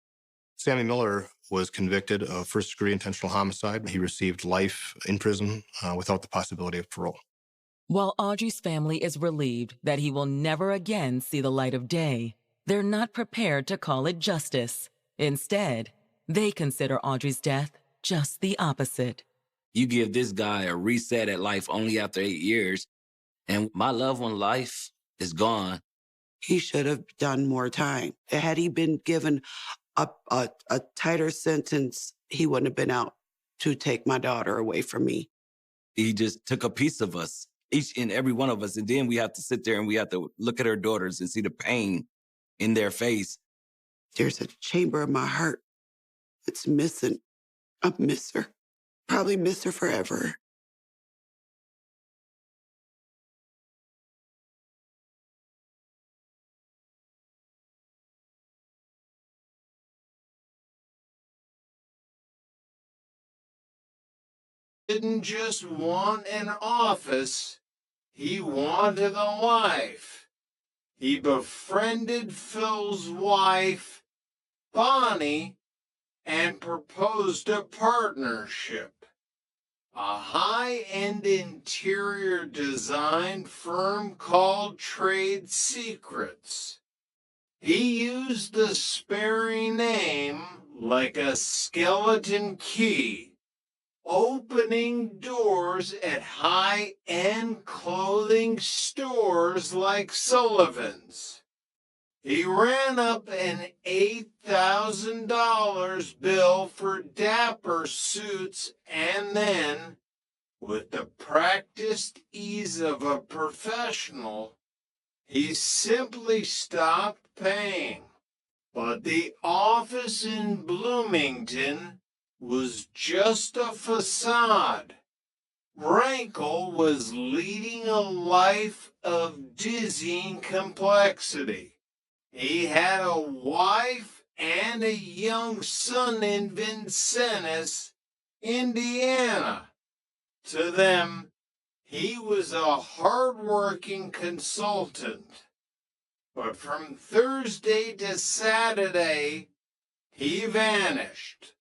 [SPEAKER 6] Sammy Miller was convicted of first-degree intentional homicide. He received life in prison without the possibility of parole.
[SPEAKER 1] While Audrey's family is relieved that he will never again see the light of day, they're not prepared to call it justice. Instead, they consider Audrey's death just the opposite.
[SPEAKER 18] You give this guy a reset at life only after 8 years, and my loved one life is gone.
[SPEAKER 3] He should have done more time. Had he been given a tighter sentence, he wouldn't have been out to take my daughter away from me.
[SPEAKER 18] He just took a piece of us, each and every one of us, and then we have to sit there and we have to look at our daughters and see the pain in their face.
[SPEAKER 3] There's a chamber of my heart that's missing. I miss her. Probably miss her forever.
[SPEAKER 20] Didn't just want an office, he wanted a life. He befriended Phil's wife, Bonnie, and proposed a partnership. A high-end interior design firm called Trade Secrets. He used the Sperry name like a skeleton key, opening doors at high-end clothing stores like Sullivan's. He ran up an $8,000 bill for dapper suits and then, with the practiced ease of a professional, he simply stopped paying. But the office in Bloomington was just a facade. Rankle was leading a life of dizzying complexity. He had a wife and a young son in Vincennes, Indiana. To them, he was a hard-working consultant. But from Thursday to Saturday, he vanished.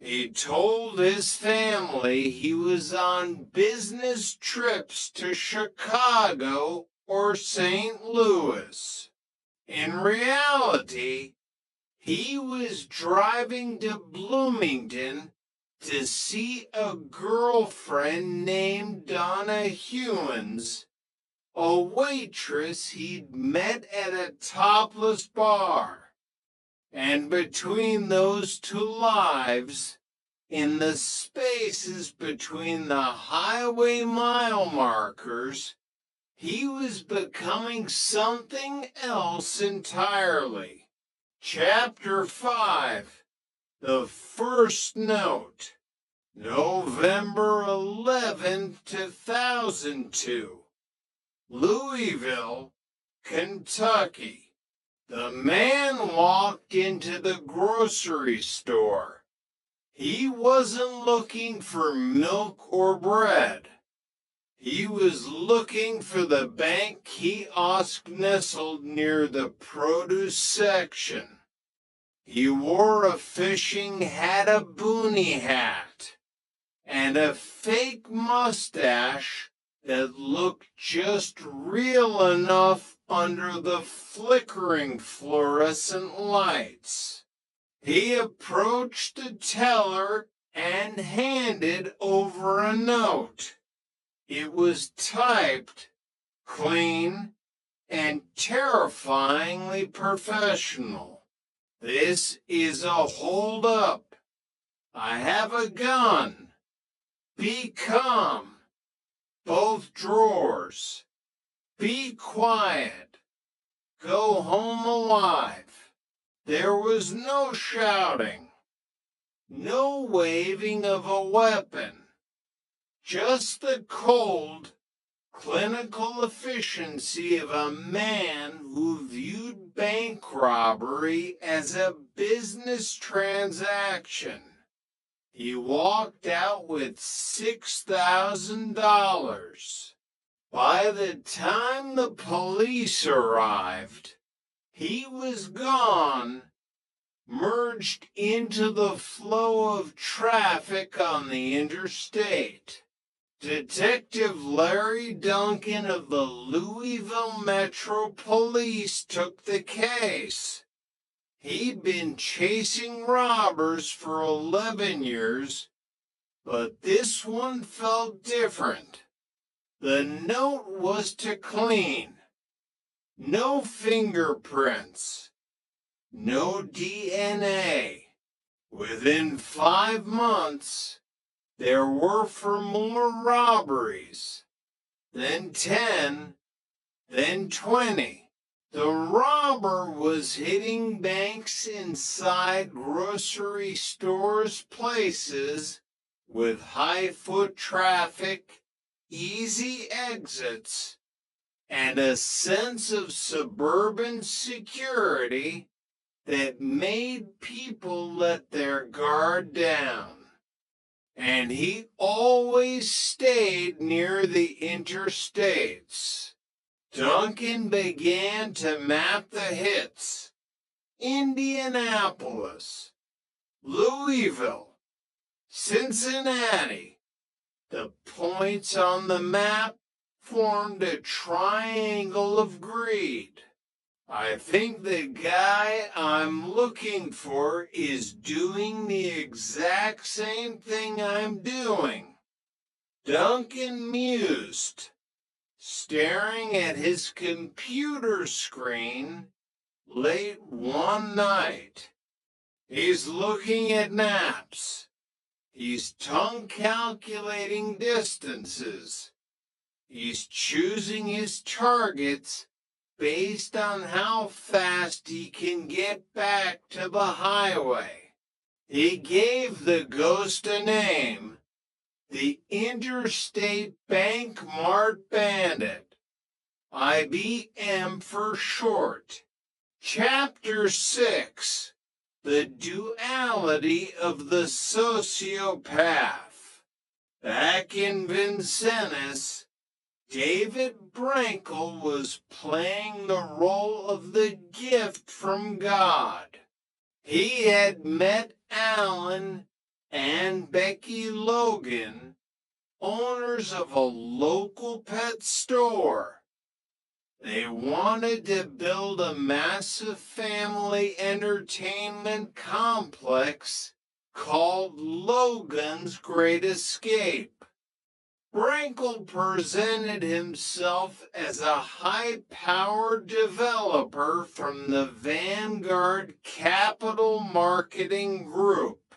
[SPEAKER 20] He told his family he was on business trips to Chicago or St. Louis. In reality, he was driving to Bloomington to see a girlfriend named Donna Hewins, a waitress he'd met at a topless bar. And between those two lives, in the spaces between the highway mile markers, he was becoming something else entirely. Chapter 5, The First Note, November 11, 2002, Louisville, Kentucky. The man walked into the grocery store. He wasn't looking for milk or bread. He was looking for the bank kiosk nestled near the produce section. He wore a fishing hat-a-boonie hat and a fake mustache that looked just real enough under the flickering fluorescent lights. He approached the teller and handed over a note. It was typed, clean, and terrifyingly professional. This is a hold-up. I have a gun. Be calm. Both drawers. Be quiet. Go home alive. There was no shouting. No waving of a weapon. Just the cold, clinical efficiency of a man who viewed bank robbery as a business transaction. He walked out with $6,000. By the time the police arrived, he was gone, merged into the flow of traffic on the interstate. Detective Larry Duncan of the Louisville Metro Police took the case. He'd been chasing robbers for 11 years, but this one felt different. The note was to clean. No fingerprints. No DNA. Within 5 months, there were for more robberies. Then 10, then 20. The robber was hitting banks inside grocery stores, places with high foot traffic, easy exits, and a sense of suburban security that made people let their guard down. And he always stayed near the interstates. Duncan began to map the hits. Indianapolis, Louisville, Cincinnati. The points on the map formed a triangle of greed. I think the guy I'm looking for is doing the exact same thing I'm doing. Duncan mused, staring at his computer screen late one night. He's looking at maps. He's tongue calculating distances. He's choosing his targets based on how fast he can get back to the highway. He gave the ghost a name, the Interstate Bank Mart Bandit, IBM for short. Chapter 6, The Duality of the Sociopath. Back in Vincennes, David Brankel was playing the role of the gift from God. He had met Alan and Becky Logan, owners of a local pet store. They wanted to build a massive family entertainment complex called Logan's Great Escape. Brankel presented himself as a high-powered developer from the Vanguard Capital Marketing Group.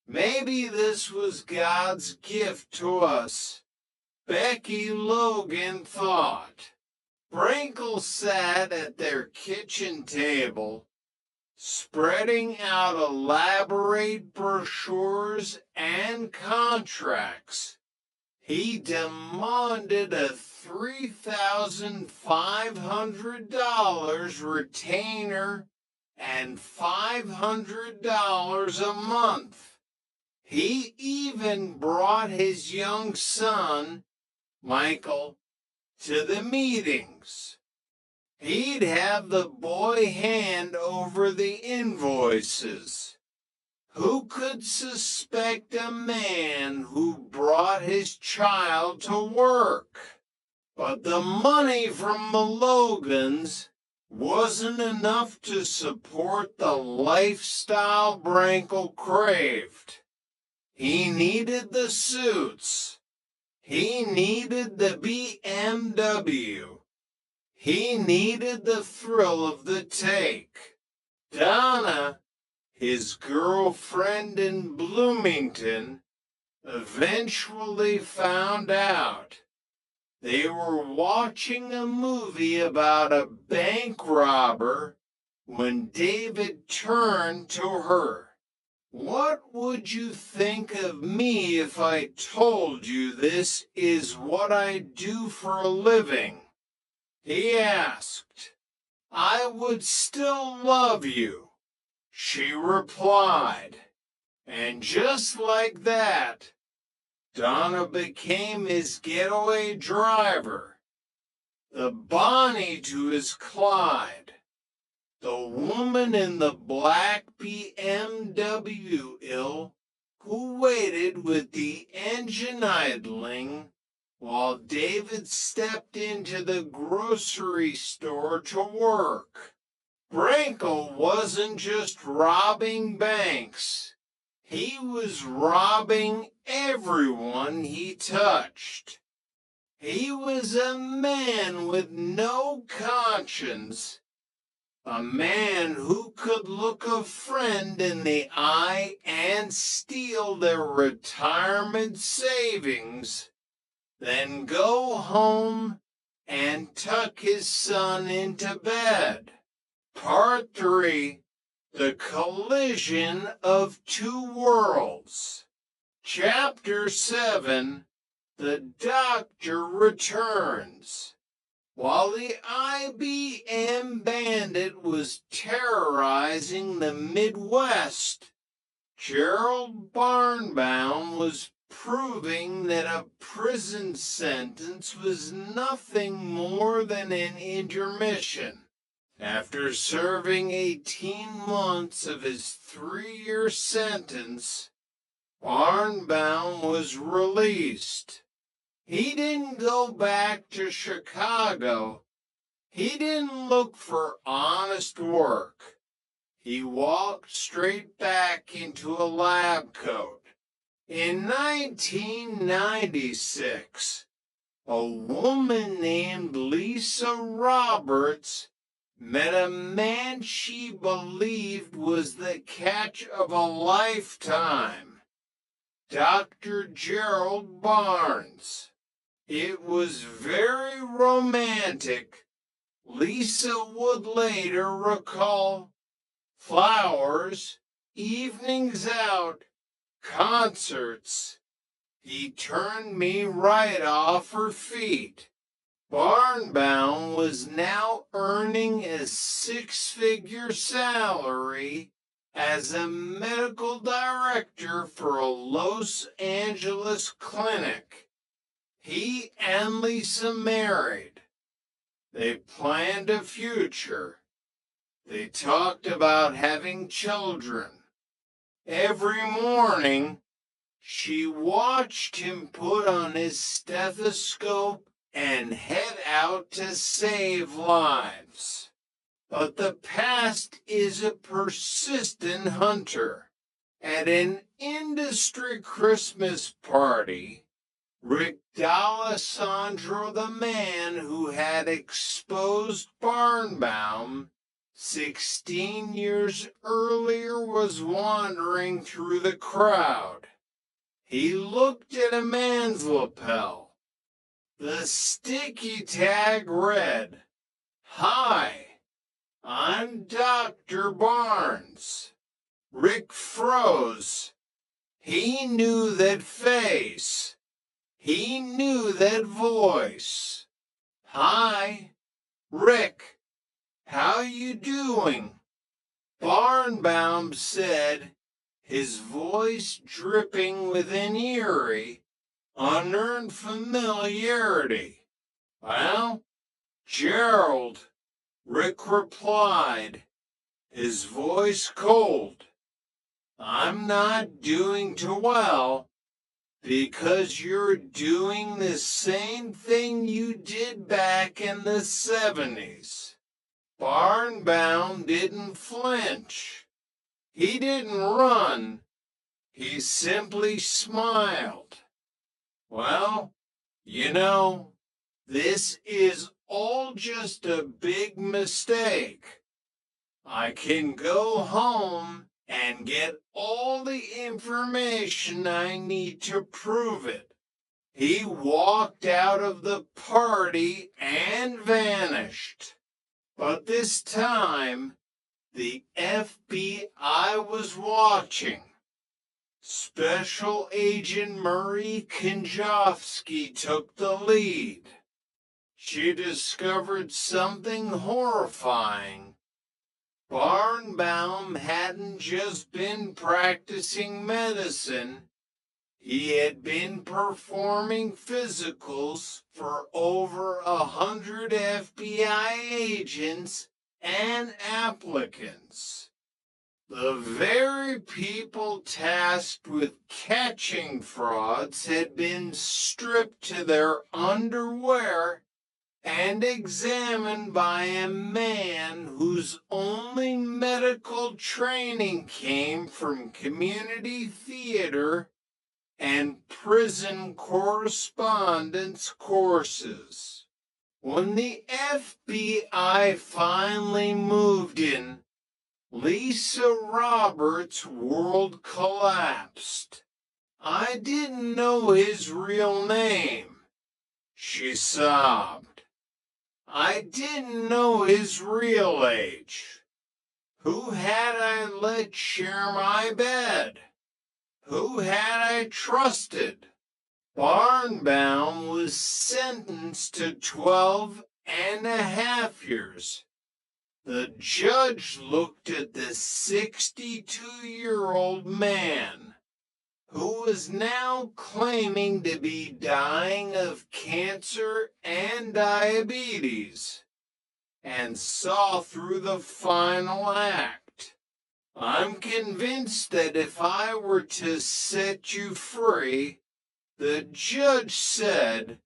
[SPEAKER 20] Maybe this was God's gift to us, Becky Logan thought. Brankel sat at their kitchen table, spreading out elaborate brochures and contracts. He demanded a $3,500 retainer and $500 a month. He even brought his young son, Michael, to the meetings. He'd have the boy hand over the invoices. Who could suspect a man who brought his child to work? But the money from the Logans wasn't enough to support the lifestyle Brankel craved. He needed the suits. He needed the BMW. He needed the thrill of the take. Donna, his girlfriend in Bloomington, eventually found out. They were watching a movie about a bank robber when David turned to her. What would you think of me if I told you this is what I do for a living? He asked. I would still love you, she replied. And just like that, Donna became his getaway driver, the Bonnie to his Clyde, the woman in the black BMW who waited with the engine idling while David stepped into the grocery store to work. Branko wasn't just robbing banks. He was robbing everyone he touched. He was a man with no conscience, a man who could look a friend in the eye and steal their retirement savings, then go home and tuck his son into bed. Part 3. The Collision of Two Worlds. Chapter 7. The Doctor Returns. While the IBM bandit was terrorizing the Midwest, Gerald Barnbaum was proving that a prison sentence was nothing more than an intermission. After serving 18 months of his 3-year sentence, Barnbaum was released. He didn't go back to Chicago. He didn't look for honest work. He walked straight back into a lab coat. In 1996, a woman named Lisa Roberts met a man she believed was the catch of a lifetime, Dr. Gerald Barnes. It was very romantic. Lisa would later recall flowers, evenings out, concerts. He turned me right off her feet. Barnbaum was now earning a 6-figure salary as a medical director for a Los Angeles clinic. He and Lisa married. They planned a future. They talked about having children. Every morning, she watched him put on his stethoscope and head out to save lives. But the past is a persistent hunter. At an industry Christmas party, Rick D'Alessandro, the man who had exposed Barnbaum 16 years earlier, was wandering through the crowd. He looked at a man's lapel. The sticky tag read, "Hi, I'm Dr. Barnes." Rick froze. He knew that face. He knew that voice. "Hi, Rick. How you doing?" Barnbaum said, his voice dripping with an eerie, unearned familiarity. "Well, Gerald," Rick replied, his voice cold. "I'm not doing too well because you're doing the same thing you did back in the 70s. Barnbaum didn't flinch. He didn't run. He simply smiled. "Well, you know, this is all just a big mistake. I can go home and get all the information I need to prove it." He walked out of the party and vanished. But this time, the FBI was watching. Special Agent Marie Konjovsky took the lead. She discovered something horrifying. Barnbaum hadn't just been practicing medicine. He had been performing physicals for over 100 FBI agents and applicants. The very people tasked with catching frauds had been stripped to their underwear and examined by a man whose only medical training came from community theater and prison correspondence courses. When the FBI finally moved in, Lisa Roberts' world collapsed. I didn't know his real name, she sobbed. I didn't know his real age. Who had I let share my bed? Who had I trusted? Barnbaum was sentenced to 12.5 years. The judge looked at the 62-year-old man, who was now claiming to be dying of cancer and diabetes, and saw through the final act. I'm convinced that if I were to set you free, the judge said,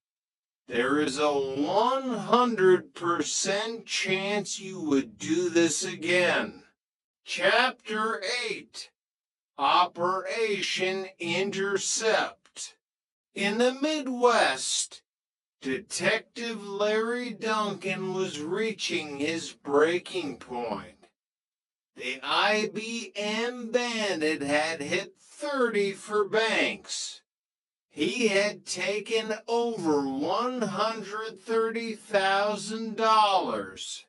[SPEAKER 20] there is a 100% chance you would do this again. Chapter 8, Operation Intercept. In the Midwest, Detective Larry Duncan was reaching his breaking point. The IBM bandit had hit 30 for Banks. He had taken over $130,000.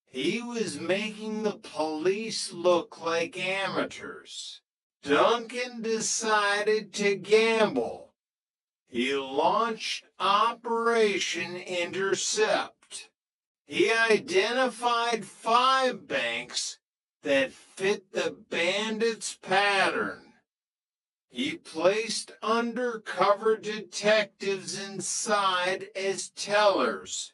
[SPEAKER 20] He was making the police look like amateurs. Duncan decided to gamble. He launched Operation Intercept. He identified 5 banks that fit the bandit's pattern. He placed undercover detectives inside as tellers.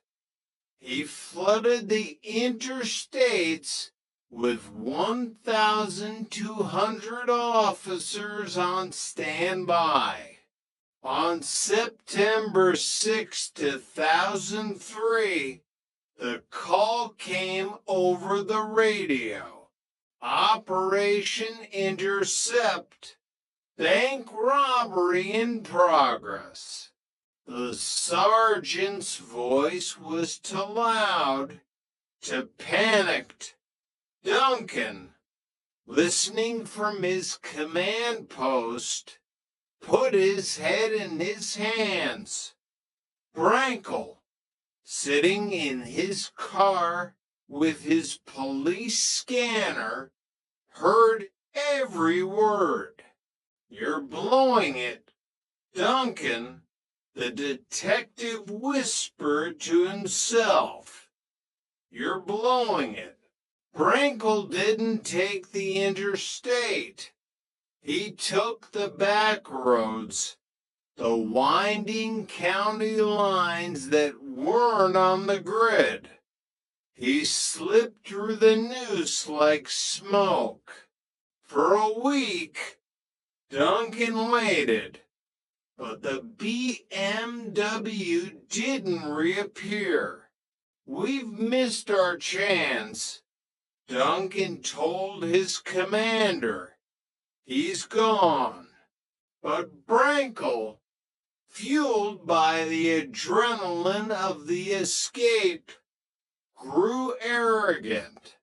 [SPEAKER 20] He flooded the interstates with 1,200 officers on standby. On September 6, 2003, the call came over the radio. Operation Intercept. Bank robbery in progress. The sergeant's voice was too loud, too panicked. Duncan, listening from his command post, put his head in his hands. Brankel, sitting in his car with his police scanner, heard every word. You're blowing it, Duncan, the detective whispered to himself. You're blowing it. Brankel didn't take the interstate. He took the back roads, the winding county lines that weren't on the grid. He slipped through the noose like smoke. For a week, Duncan waited, but the BMW didn't reappear. We've missed our chance, Duncan told his commander. He's gone. But Brankel, fueled by the adrenaline of the escape, grew arrogant.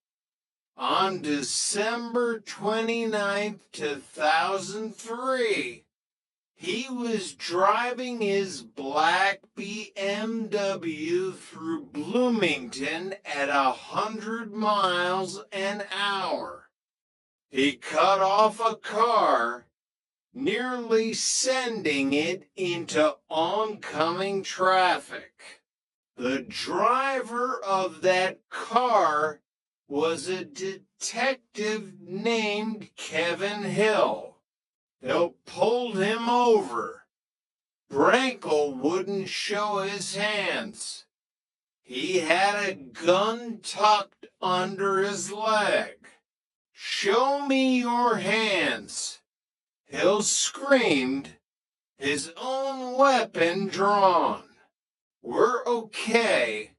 [SPEAKER 20] On December 29, 2003, he was driving his black BMW through Bloomington at 100 miles an hour. He cut off a car nearly sending it into oncoming traffic. The driver of that car was a detective named Kevin Hill. They pulled him over. Brankel wouldn't show his hands. He had a gun tucked under his leg. "Show me your hands." Hill screamed, his own weapon drawn. "We're okay,"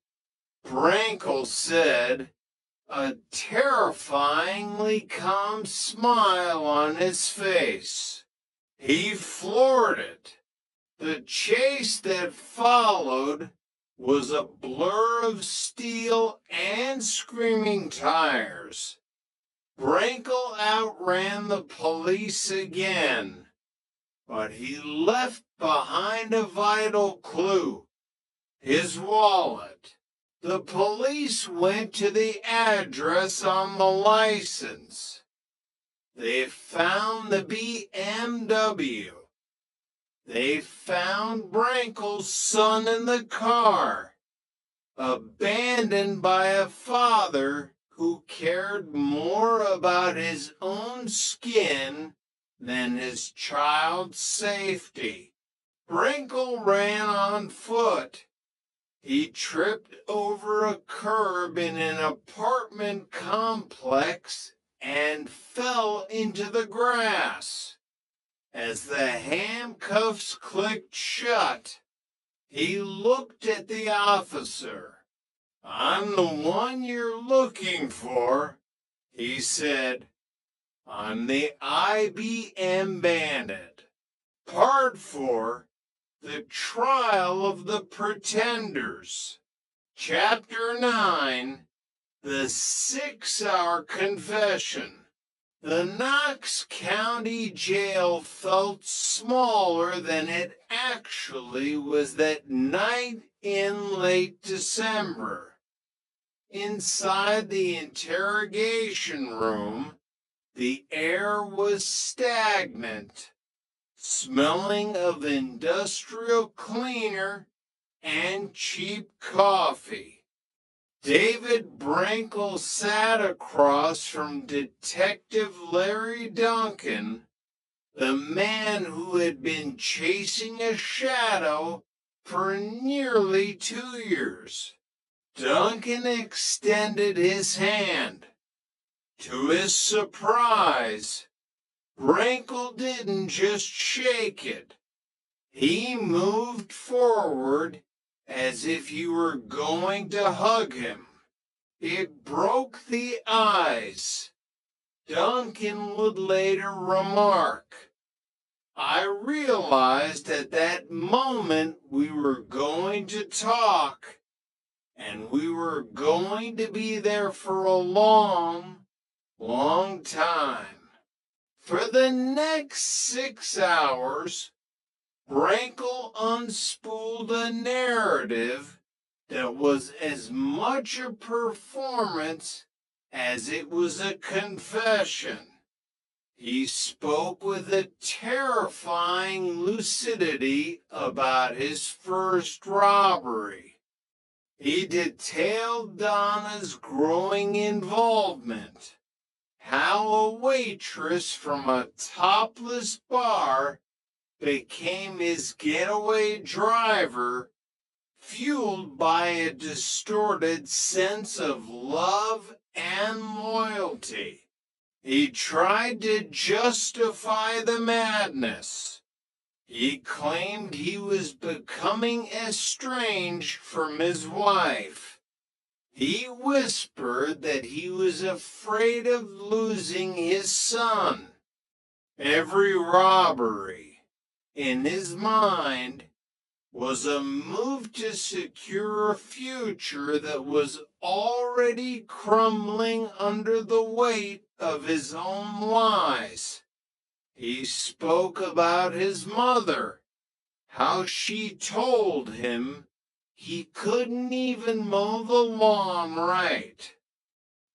[SPEAKER 20] Brankel said, a terrifyingly calm smile on his face. He floored it. The chase that followed was a blur of steel and screaming tires. Brankel outran the police again, but he left behind a vital clue: his wallet. The police went to the address on the license. They found the BMW. They found Brankel's son in the car, abandoned by a father who cared more about his own skin than his child's safety. Brankel ran on foot. He tripped over a curb in an apartment complex and fell into the grass. As the handcuffs clicked shut, he looked at the officer. "I'm the one you're looking for," he said. "I'm the IBM Bandit. Part 4, The Trial of the Pretenders. Chapter 9, The 6-Hour Confession." The Knox County Jail felt smaller than it actually was that night in late December. Inside the interrogation room, the air was stagnant, smelling of industrial cleaner and cheap coffee. David Brankel sat across from Detective Larry Duncan, the man who had been chasing a shadow for nearly 2 years. Duncan extended his hand. To his surprise, Brankel didn't just shake it. He moved forward as if you were going to hug him. It broke the ice. Duncan would later remark, "I realized at that moment we were going to talk, and we were going to be there for a long, long time." For the next 6 hours, Brankel unspooled a narrative that was as much a performance as it was a confession. He spoke with a terrifying lucidity about his first robbery. He detailed Donna's growing involvement, how a waitress from a topless bar became his getaway driver, fueled by a distorted sense of love and loyalty. He tried to justify the madness. He claimed he was becoming estranged from his wife. He whispered that he was afraid of losing his son. Every robbery, in his mind, was a move to secure a future that was already crumbling under the weight of his own lies. He spoke about his mother, how she told him he couldn't even mow the lawn right.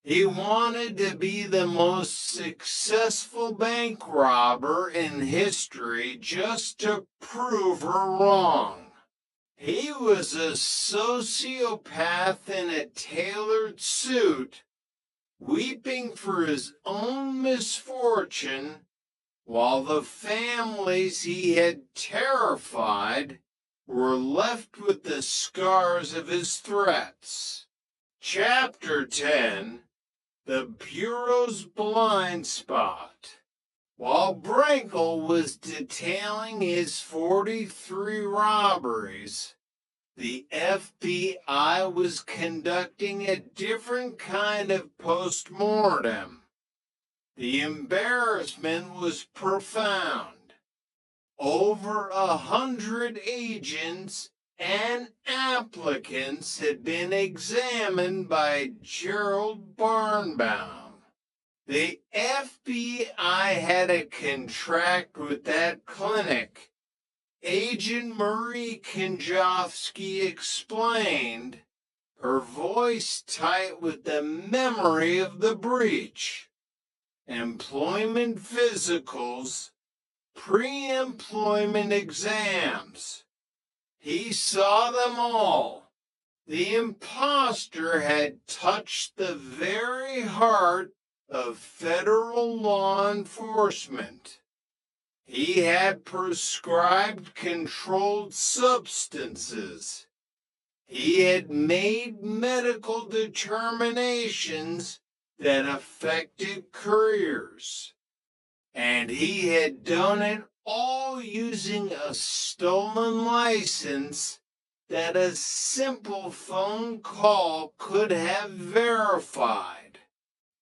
[SPEAKER 20] He wanted to be the most successful bank robber in history just to prove her wrong. He was a sociopath in a tailored suit, weeping for his own misfortune, while the families he had terrified were left with the scars of his threats. Chapter 10: The Bureau's Blind Spot. While Brinkle was detailing his 43 robberies, the FBI was conducting a different kind of post-mortem. The embarrassment was profound. Over 100 agents and applicants had been examined by Gerald Barnbaum. The FBI had a contract with that clinic. Agent Marie Konjovsky explained, her voice tight with the memory of the breach. Employment physicals, pre-employment exams. He saw them all. The imposter had touched the very heart of federal law enforcement. He had prescribed controlled substances. He had made medical determinations that affected careers. And he had done it all using a stolen license that a simple phone call could have verified.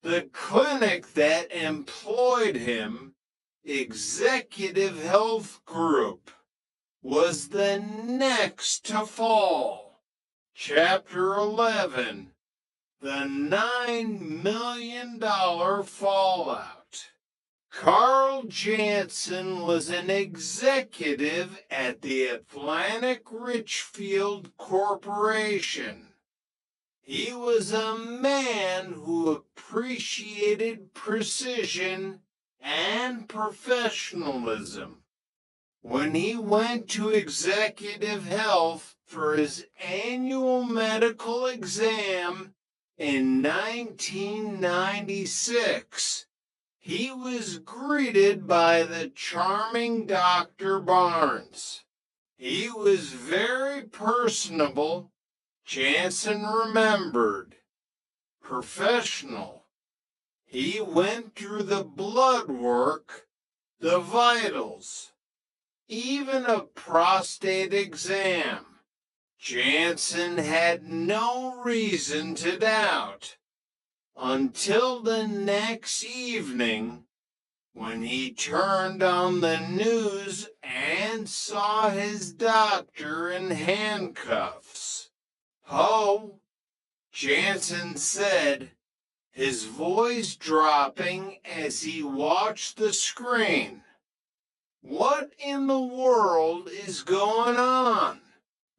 [SPEAKER 20] The clinic that employed him, Executive Health Group, was the next to fall. Chapter 11: The $9 million Fallout. Carl Jansen was an executive at the Atlantic Richfield Corporation. He was a man who appreciated precision and professionalism. When he went to Executive Health for his annual medical exam in 1996, he was greeted by the charming Dr. Barnes. He was very personable, Jansen remembered. Professional. He went through the blood work, the vitals, even a prostate exam. Jansen had no reason to doubt. Until the next evening, when he turned on the news and saw his doctor in handcuffs. "Ho," Jansen said, his voice dropping as he watched the screen. "What in the world is going on?"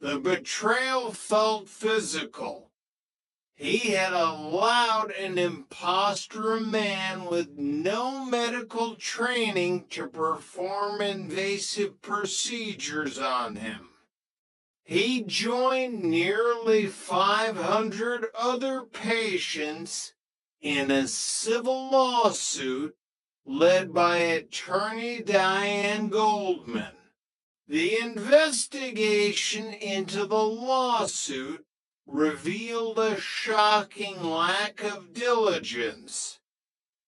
[SPEAKER 20] The betrayal felt physical. He had allowed an imposter, a man with no medical training, to perform invasive procedures on him. He joined nearly 500 other patients in a civil lawsuit led by attorney Diane Goldman. The investigation into the lawsuit revealed a shocking lack of diligence.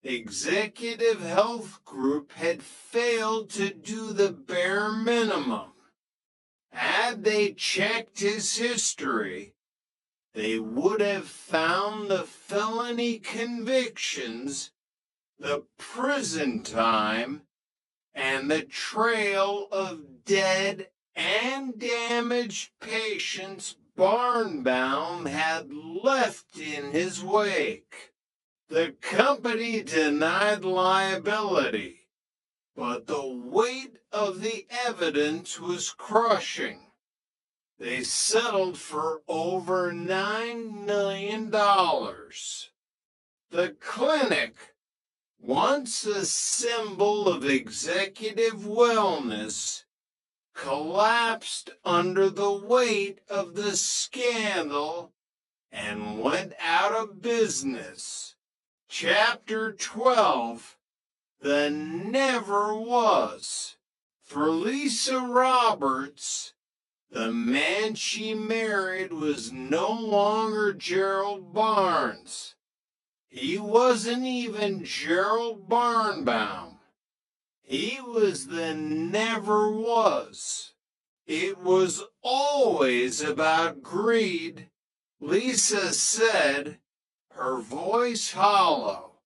[SPEAKER 20] Executive Health Group had failed to do the bare minimum. Had they checked his history, they would have found the felony convictions, the prison time, and the trail of dead and damaged patients Barnbaum had left in his wake. The company denied liability, but the weight of the evidence was crushing. They settled for over $9 million. The clinic, once a symbol of executive wellness, collapsed under the weight of the scandal and went out of business. Chapter 12, The Never Was. For Lisa Roberts, the man she married was no longer Gerald Barnes. He wasn't even Gerald Barnbaum. He was the never was. It was always about greed, Lisa said, her voice hollow.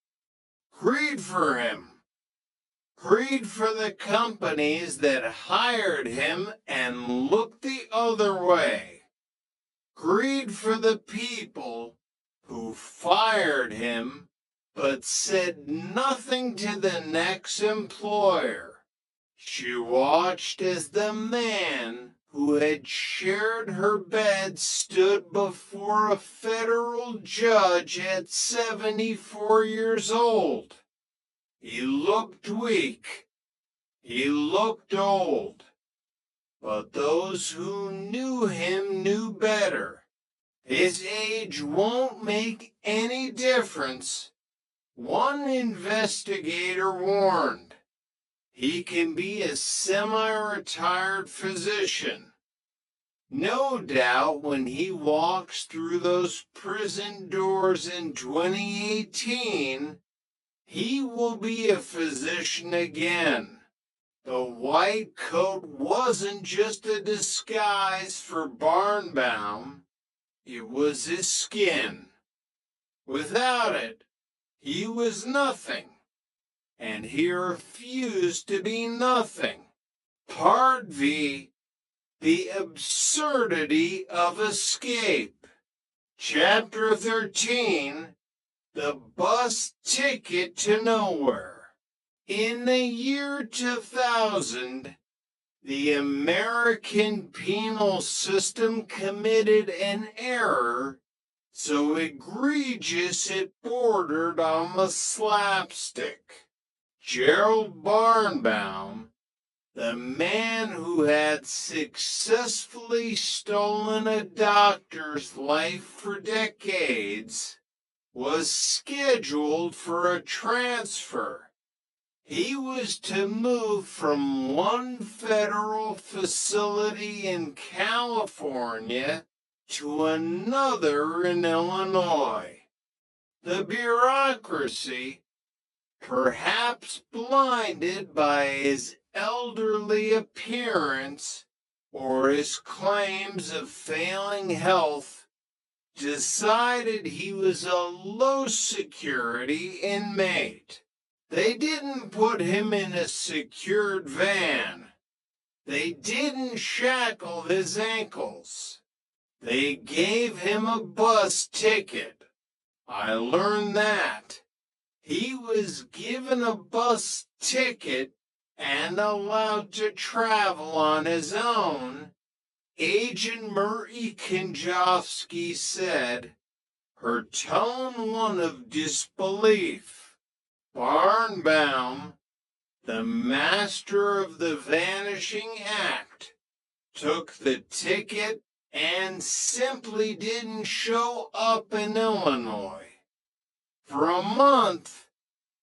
[SPEAKER 20] Greed for him. Greed for the companies that hired him and looked the other way. Greed for the people who fired him but said nothing to the next employer. She watched as the man who had shared her bed stood before a federal judge at 74 years old. He looked weak. He looked old. But those who knew him knew better. His age won't make any difference. One investigator warned. He can be a semi-retired physician. No doubt when he walks through those prison doors in 2018, he will be a physician again. The white coat wasn't just a disguise for Barnbaum. It was his skin. Without it, he was nothing. And he refused to be nothing. Part V, the absurdity of escape. Chapter 13, the bus ticket to nowhere. In the year 2000, the American penal system committed an error so egregious it bordered on the slapstick. Gerald Barnbaum, the man who had successfully stolen a doctor's life for decades, was scheduled for a transfer. He was to move from one federal facility in California to another in Illinois. The bureaucracy, perhaps blinded by his elderly appearance or his claims of failing health, decided he was a low-security inmate. They didn't put him in a secured van. They didn't shackle his ankles. They gave him a bus ticket. I learned that. He was given a bus ticket and allowed to travel on his own. Agent Marie Konjovsky said, her tone one of disbelief. Barnbaum, the master of the vanishing act, took the ticket and simply didn't show up in Illinois. For a month,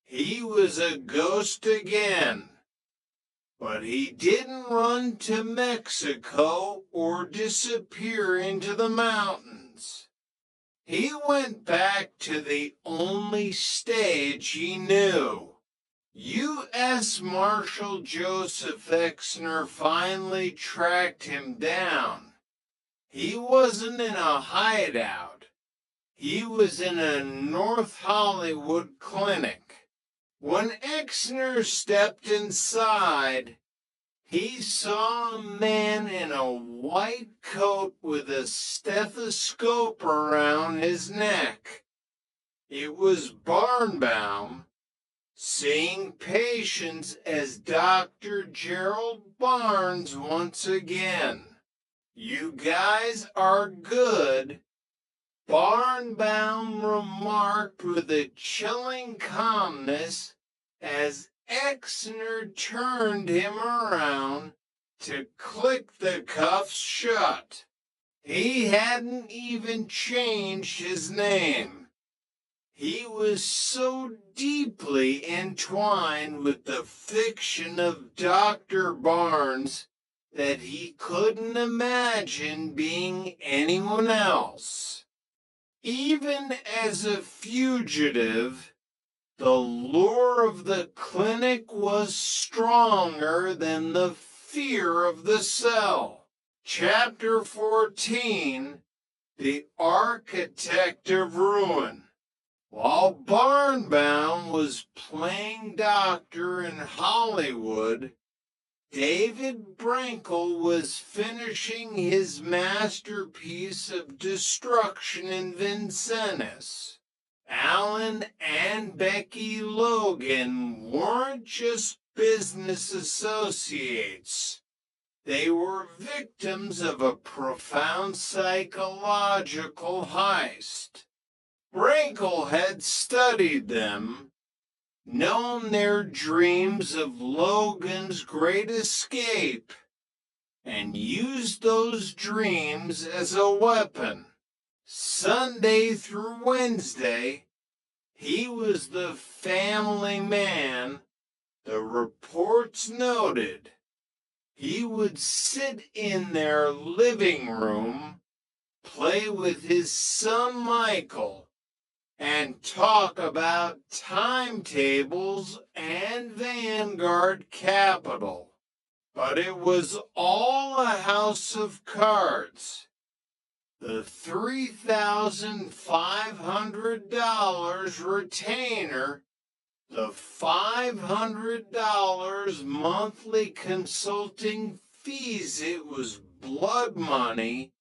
[SPEAKER 20] he was a ghost again. But he didn't run to Mexico or disappear into the mountains. He went back to the only stage he knew. U.S. Marshal Joseph Exner finally tracked him down. He wasn't in a hideout. He was in a North Hollywood clinic. When Exner stepped inside, he saw a man in a white coat with a stethoscope around his neck. It was Barnbaum, seeing patients as Dr. Gerald Barnes once again. You guys are good, Barnbaum remarked with a chilling calmness as Exner turned him around to click the cuffs shut. He hadn't even changed his name. He was so deeply entwined with the fiction of Dr. Barnes that he couldn't imagine being anyone else. Even as a fugitive, the lure of the clinic was stronger than the fear of the cell. Chapter 14, The Architect of Ruin. While Barnbaum was playing doctor in Hollywood, David Brinkle was finishing his masterpiece of destruction in Vincennes. Alan and Becky Logan weren't just business associates. They were victims of a profound psychological heist. Brinkle had studied them, known their dreams of Logan's great escape, and used those dreams as a weapon. Sunday through Wednesday, he was the family man, the reports noted. He would sit in their living room, play with his son Michael, and talk about timetables and Vanguard Capital. But it was all a house of cards. The $3,500 retainer, the $500 monthly consulting fees, it was blood money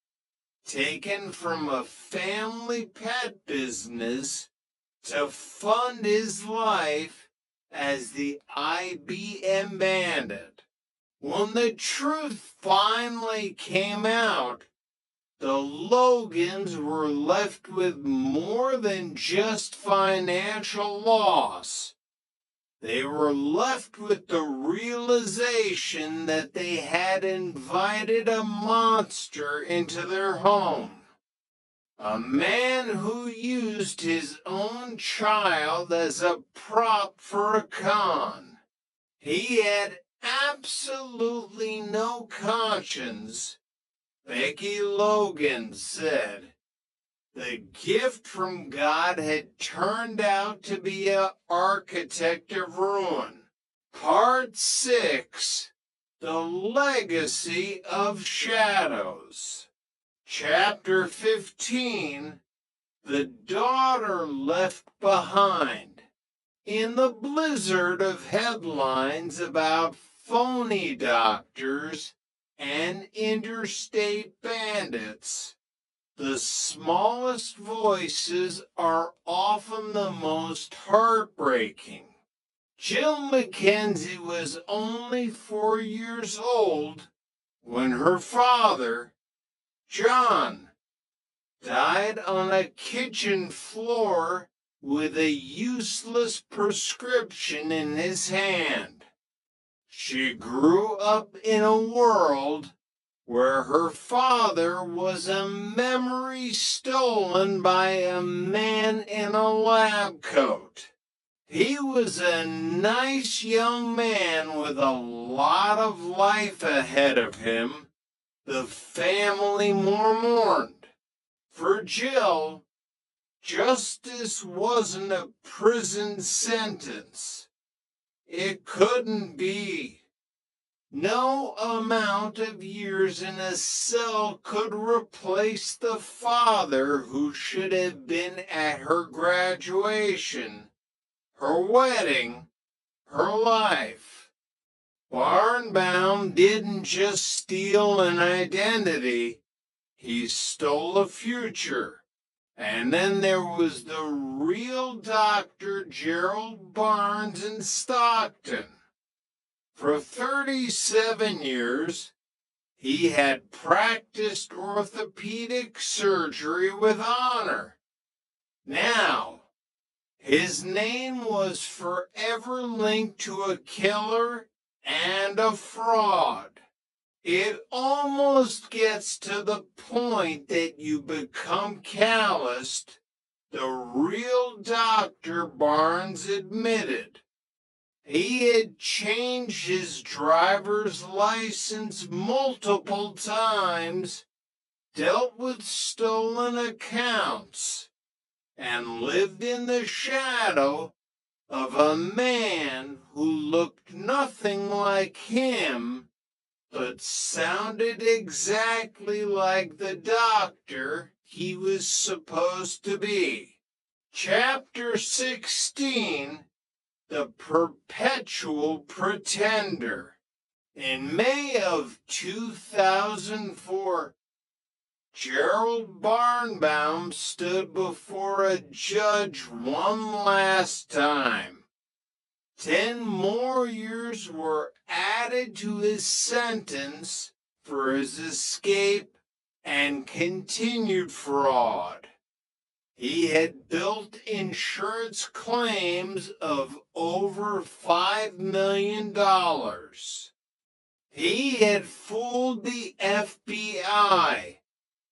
[SPEAKER 20] taken from a family pet business to fund his life as the IBM bandit. When the truth finally came out, the Logans were left with more than just financial loss. They were left with the realization that they had invited a monster into their home. A man who used his own child as a prop for a con. He had absolutely no conscience, Becky Logan said. The gift from God had turned out to be an architect of ruin. Part 6, The Legacy of Shadows. Chapter 15, The Daughter Left Behind. In the blizzard of headlines about phony doctors and interstate bandits, the smallest voices are often the most heartbreaking. Jill Mackenzie was only 4 years old when her father, John, died on a kitchen floor with a useless prescription in his hand. She grew up in a world where her father was a memory stolen by a man in a lab coat. He was a nice young man with a lot of life ahead of him. The family mourned. For Jill, justice wasn't a prison sentence. It couldn't be. No amount of years in a cell could replace the father who should have been at her graduation, her wedding, her life. Barnbaum didn't just steal an identity, he stole a future. And then there was the real Dr. Gerald Barnes in Stockton. For 37 years, He had practiced orthopedic surgery with honor. Now, his name was forever linked to a killer and a fraud. It almost gets to the point that you become calloused, the real Dr. Barnes admitted. He had changed his driver's license multiple times, dealt with stolen accounts, and lived in the shadow of a man who looked nothing like him, but sounded exactly like the doctor he was supposed to be. Chapter 16, The Perpetual Pretender. In May of 2004, Gerald Barnbaum stood before a judge one last time. 10 more years were added to his sentence for his escape and continued fraud. He had built insurance claims of over $5 million. He had fooled the FBI.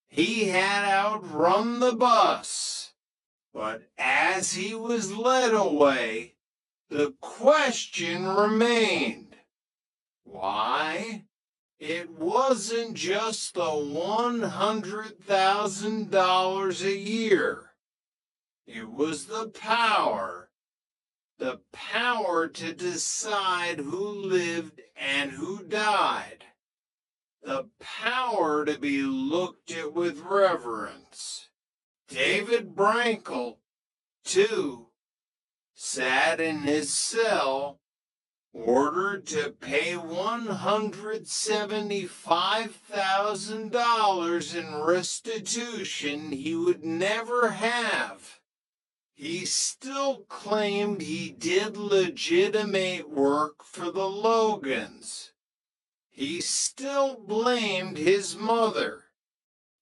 [SPEAKER 20] He had outrun the bus. But as he was led away, the question remained. Why? It wasn't just the $100,000 a year. It was the power to decide who lived and who died, the power to be looked at with reverence. David Brankel, too, sat in his cell, ordered to pay $175,000 in restitution he would never have. He still claimed he did legitimate work for the Logans. He still blamed his mother.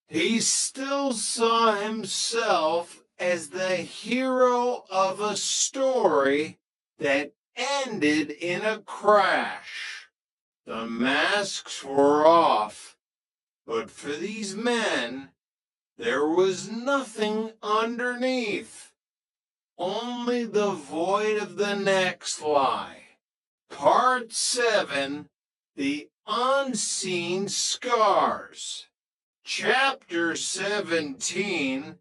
[SPEAKER 20] He still saw himself as the hero of a story that ended in a crash. The masks were off, but for these men, there was nothing underneath. Only the void of the next lie. Part 7, The Unseen Scars. Chapter 17,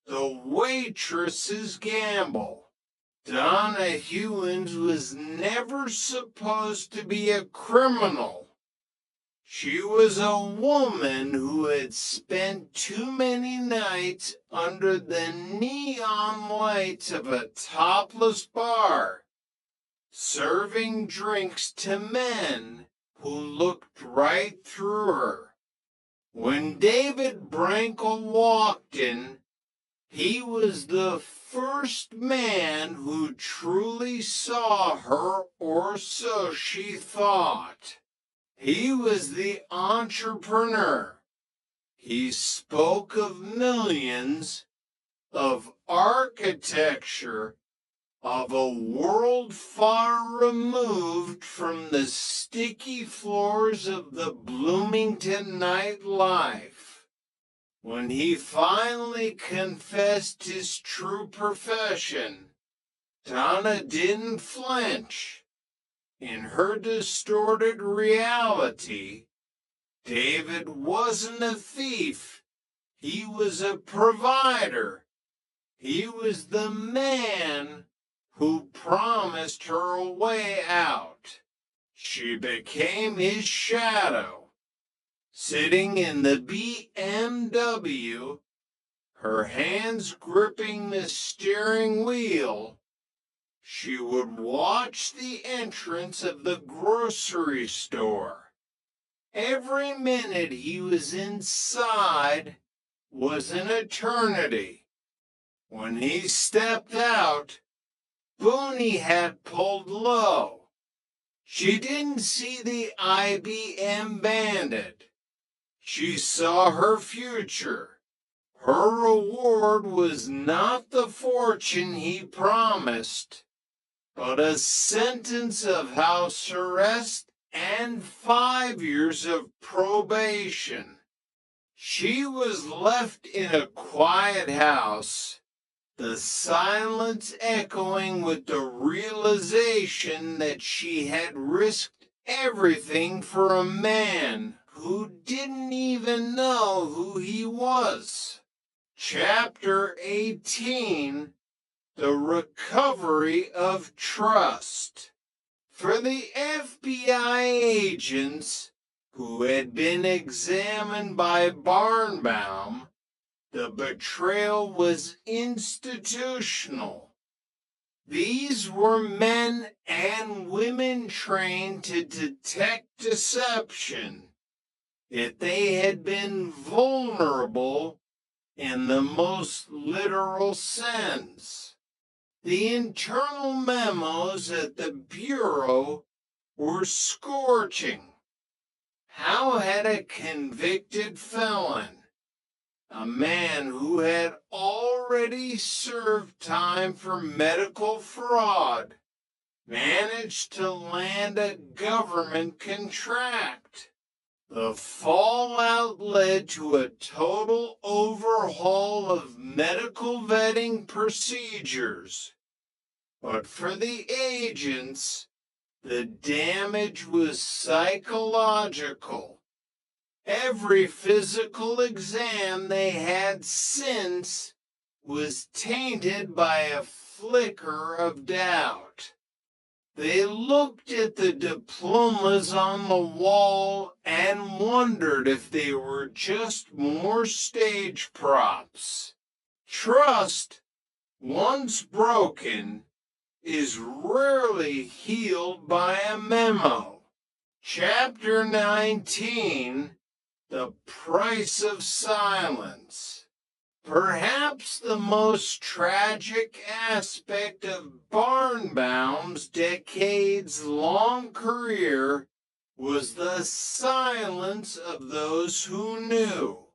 [SPEAKER 20] The Waitress's Gamble. Donna Hewins was never supposed to be a criminal. She was a woman who had spent too many nights under the neon lights of a topless bar, serving drinks to men who looked right through her. When David Brankel walked in, he was the first man who truly saw her, or so she thought. He was the entrepreneur. He spoke of millions, of architecture, of a world far removed from the sticky floors of the Bloomington nightlife. When he finally confessed his true profession, Donna didn't flinch. In her distorted reality, David wasn't a thief. He was a provider. He was the man who promised her a way out. She became his shadow. Sitting in the BMW, her hands gripping the steering wheel, she would watch the entrance of the grocery store. Every minute he was inside was an eternity. When he stepped out, Booney had pulled low. She didn't see the IBM Bandit. She saw her future. Her reward was not the fortune he promised, but a sentence of house arrest and 5 years of probation. She was left in a quiet house, the silence echoing with the realization that she had risked everything for a man who didn't even know who he was. Chapter 18, The Recovery of Trust. For the FBI agents who had been examined by Barnbaum, the betrayal was institutional. These were men and women trained to detect deception. If they had been vulnerable in the most literal sense, the internal memos at the Bureau were scorching. How had a convicted felon, a man who had already served time for medical fraud, managed to land a government contract? The fallout led to a total overhaul of medical vetting procedures. But for the agents, the damage was psychological. Every physical exam they had since was tainted by a flicker of doubt. They looked at the diplomas on the wall and wondered if they were just more stage props. Trust, once broken, is rarely healed by a memo. Chapter 19, The Price of Silence. Perhaps the most tragic aspect of Barnbaum's decades-long career was the silence of those who knew.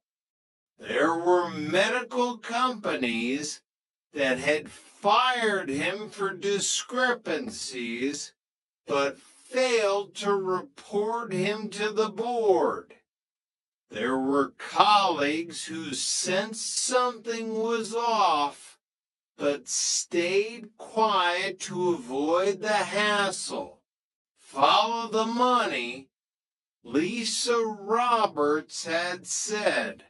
[SPEAKER 20] There were medical companies that had fired him for discrepancies, but failed to report him to the board. There were colleagues who sensed something was off, but stayed quiet to avoid the hassle. Follow the money, Lisa Roberts had said.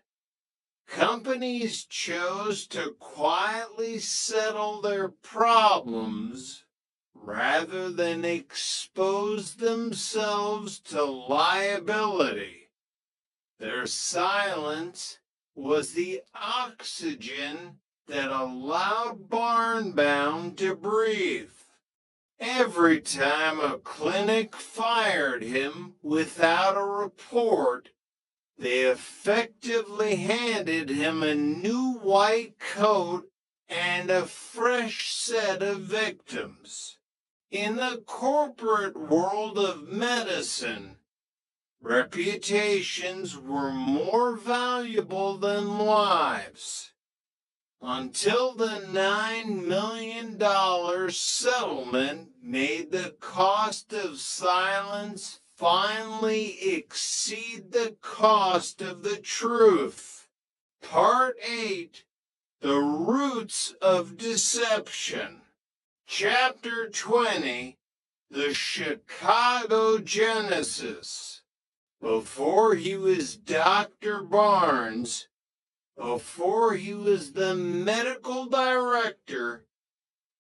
[SPEAKER 20] Companies chose to quietly settle their problems rather than expose themselves to liability. Their silence was the oxygen that allowed Barnbaum to breathe. Every time a clinic fired him without a report, they effectively handed him a new white coat and a fresh set of victims. In the corporate world of medicine, reputations were more valuable than lives. Until the $9 million settlement made the cost of silence finally exceed the cost of the truth. Part 8, The Roots of Deception. Chapter 20, The Chicago Genesis. Before he was Dr. Barnes, before he was the medical director,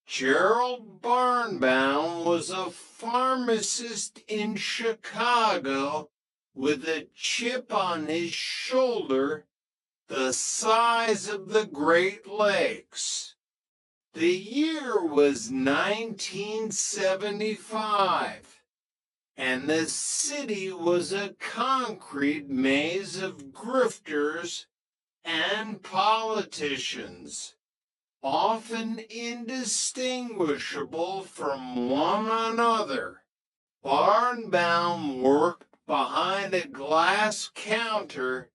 [SPEAKER 20] Gerald Barnbaum was a pharmacist in Chicago with a chip on his shoulder the size of the Great Lakes. The year was 1975. And the city was a concrete maze of grifters and politicians, often indistinguishable from one another. Barnbaum worked behind a glass glass counter,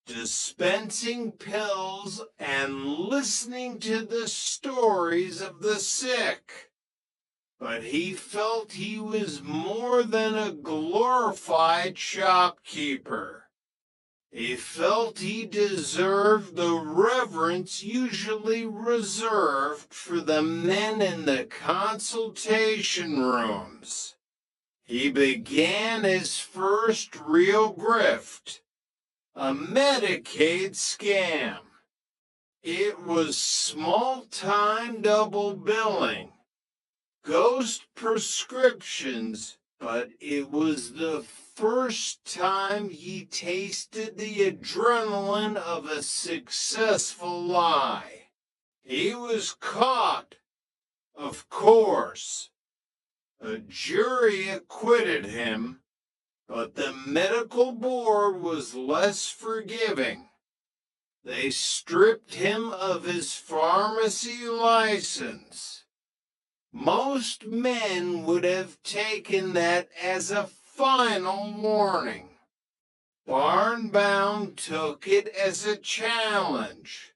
[SPEAKER 20] dispensing pills and listening to the stories of the sick. But he felt he was more than a glorified shopkeeper. He felt he deserved the reverence usually reserved for the men in the consultation rooms. He began his first real grift, a Medicaid scam. It was small-time double billing, ghost prescriptions, but it was the first time he tasted the adrenaline of a successful lie. He was caught, of course. A jury acquitted him, but the medical board was less forgiving. They stripped him of his pharmacy license. Most men would have taken that as a final warning. Barnbound took it as a challenge.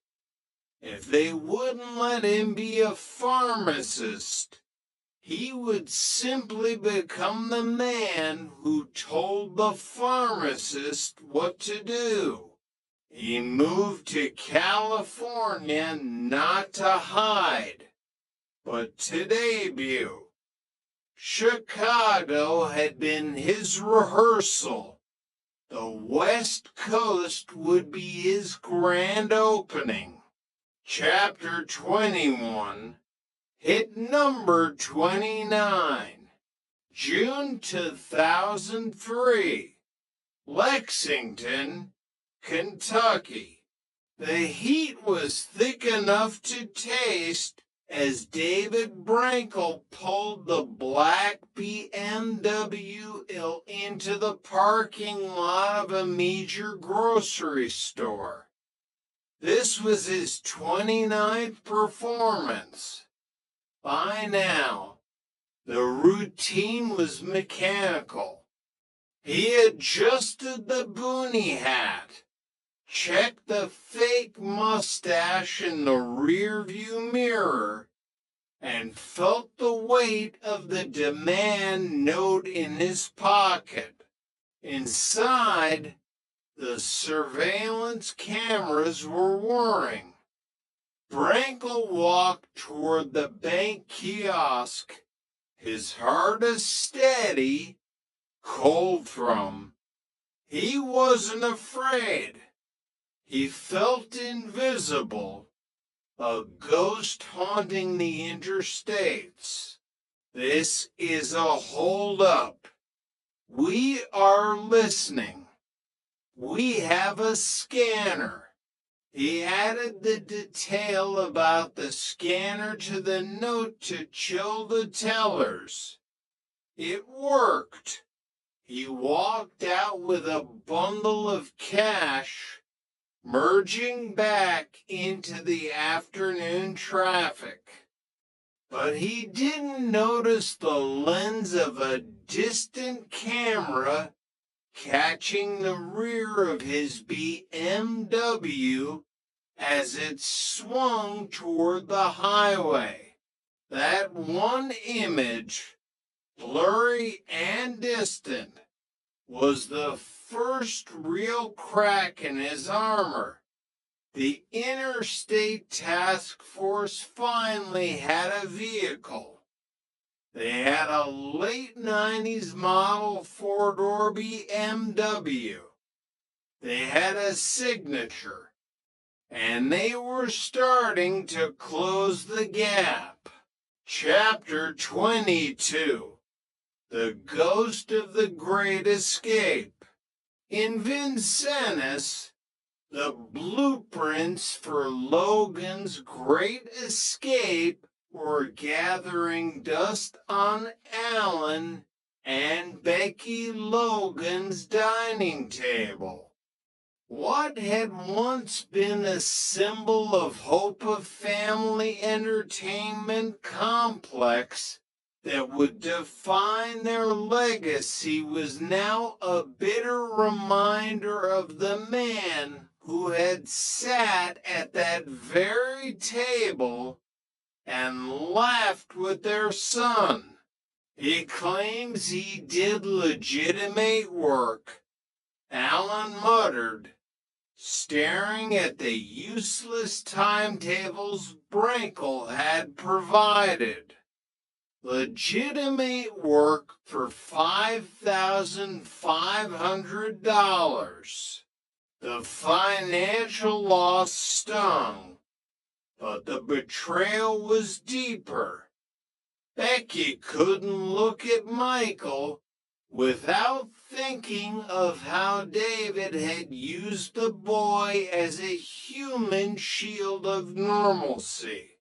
[SPEAKER 20] If they wouldn't let him be a pharmacist, he would simply become the man who told the pharmacist what to do. He moved to California not to hide, but to debut. Chicago had been his rehearsal. The West Coast would be his grand opening. Chapter 21 hit number 29, June 2003, Lexington, Kentucky. The heat was thick enough to taste as David Brankel pulled the black BMW into the parking lot of a major grocery store. This was his 29th performance. By now, the routine was mechanical. He adjusted the boonie hat, checked the fake mustache in the rearview mirror, and felt the weight of the demand note in his pocket. Inside, the surveillance cameras were whirring. Brankel walked toward the bank kiosk, his heart a steady, cold thrum. He wasn't afraid. He felt invisible, a ghost haunting the interstates. This is a hold-up. We are listening. We have a scanner. He added the detail about the scanner to the note to chill the tellers. It worked. He walked out with a bundle of cash, merging back into the afternoon traffic. But he didn't notice the lens of a distant camera catching the rear of his BMW as it swung toward the highway. That one image, blurry and distant, was the first real crack in his armor. The Interstate Task Force finally had a vehicle. They had a late 90s model four-door BMW. They had a signature, and they were starting to close the gap. Chapter 22, The Ghost of the Great Escape. In Vincennes, the blueprints for Logan's great escape were gathering dust on Alan and Becky Logan's dining table. What had once been a symbol of hope of family entertainment complex that would define their legacy was now a bitter reminder of the man who had sat at that very table and laughed with their son. He claims he did legitimate work, Allen muttered, staring at the useless timetables Brankel had provided. Legitimate work for $5,500. The financial loss stung, but the betrayal was deeper. Becky couldn't look at Michael without thinking of how David had used the boy as a human shield of normalcy.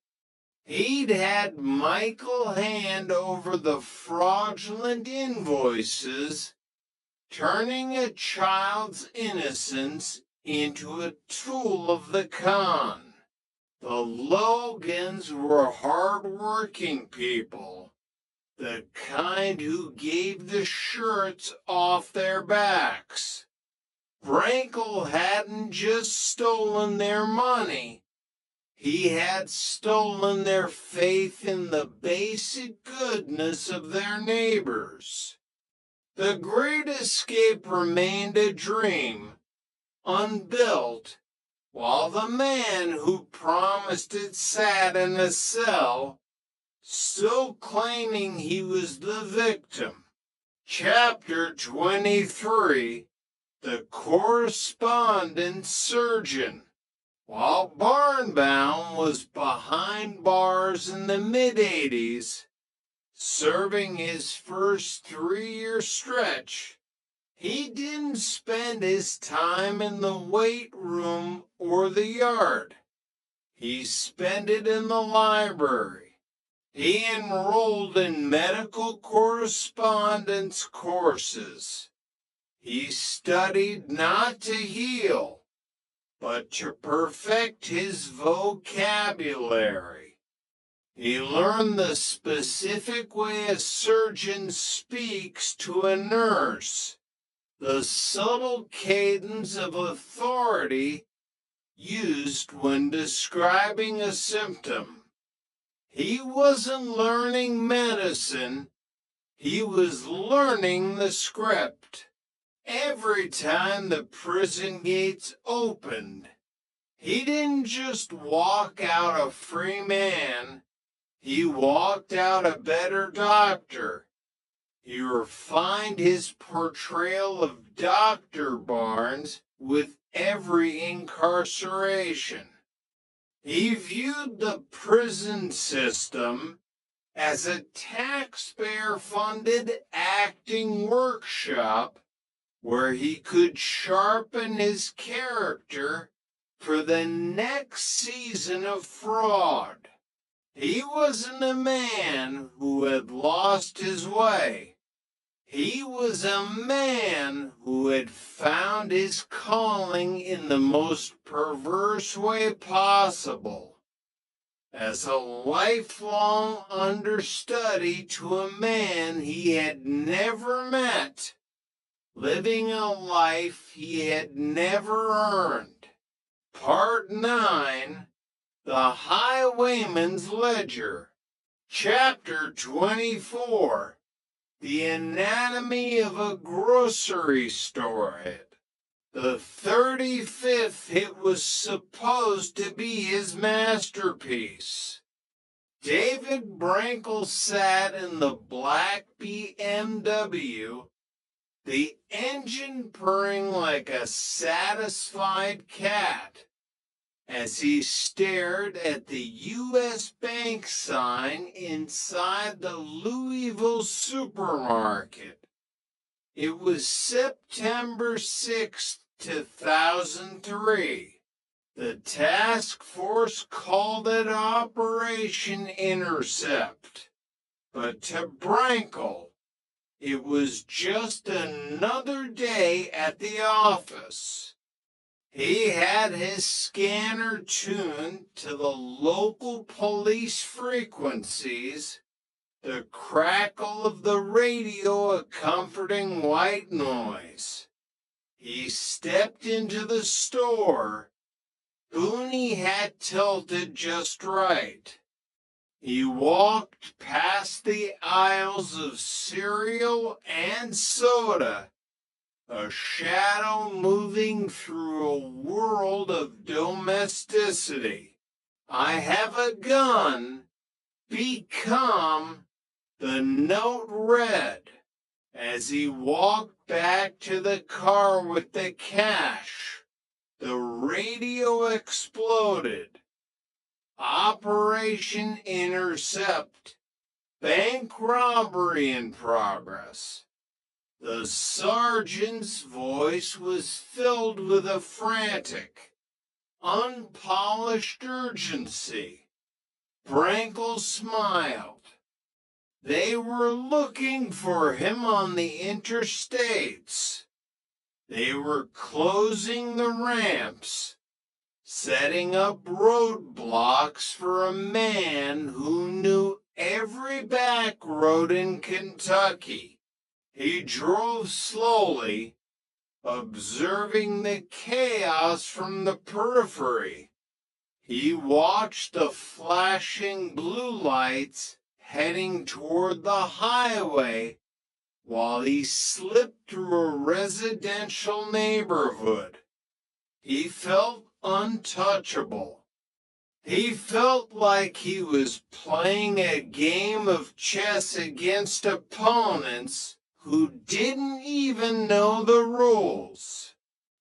[SPEAKER 20] He'd had Michael hand over the fraudulent invoices, turning a child's innocence into a tool of the con. The Logans were hard-working people, the kind who gave the shirts off their backs. Brankel hadn't just stolen their money. He had stolen their faith in the basic goodness of their neighbors. The Great Escape remained a dream, unbuilt, while the man who promised it sat in a cell, still claiming he was the victim. Chapter 23, The Correspondent Surgeon. While Barnbaum was behind bars in the mid-'80s, serving his first 3-year stretch, he didn't spend his time in the weight room or the yard. He spent it in the library. He enrolled in medical correspondence courses. He studied not to heal, but to perfect his vocabulary. He learned the specific way a surgeon speaks to a nurse, the subtle cadence of authority used when describing a symptom. He wasn't learning medicine, he was learning the script. Every time the prison gates opened, he didn't just walk out a free man, he walked out a better doctor. He refined his portrayal of Dr. Barnes with every incarceration. He viewed the prison system as a taxpayer-funded acting workshop where he could sharpen his character for the next season of fraud. He wasn't a man who had lost his way. He was a man who had found his calling in the most perverse way possible. As a lifelong understudy to a man he had never met, living a life he had never earned. Part 9, The Highwayman's Ledger. Chapter 24, The Anatomy of a Grocery Store Hit. The 35th hit was supposed to be his masterpiece. David Brankel sat in the black BMW, the engine purring like a satisfied cat, as he stared at the U.S. Bank sign inside the Louisville supermarket. It was September 6, 2003. The task force called it Operation Intercept. But to Brankel, it was just another day at the office. He had his scanner tuned to the local police frequencies, the crackle of the radio a comforting white noise. He stepped into the store. Booney had tilted just right. He walked past the aisles of cereal and soda, a shadow moving through a world of domesticity. I have a gun. Be calm, the note read, as he walked back to the car with the cash. The radio exploded. Operation Intercept. Bank robbery in progress. The sergeant's voice was filled with a frantic, unpolished urgency. Brankle smiled. They were looking for him on the interstates. They were closing the ramps, setting up roadblocks for a man who knew every back road in Kentucky. He drove slowly, observing the chaos from the periphery. He watched the flashing blue lights heading toward the highway while he slipped through a residential neighborhood. He felt untouchable. He felt like he was playing a game of chess against opponents who didn't even know the rules.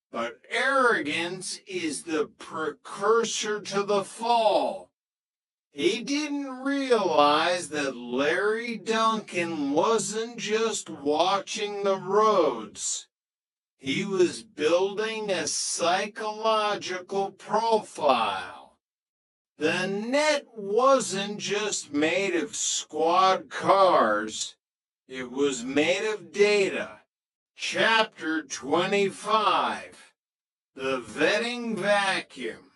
[SPEAKER 20] But arrogance is the precursor to the fall. He didn't realize that Larry Duncan wasn't just watching the roads. He was building a psychological profile. The net wasn't just made of squad cars. It was made of data. Chapter 25. The Vetting Vacuum.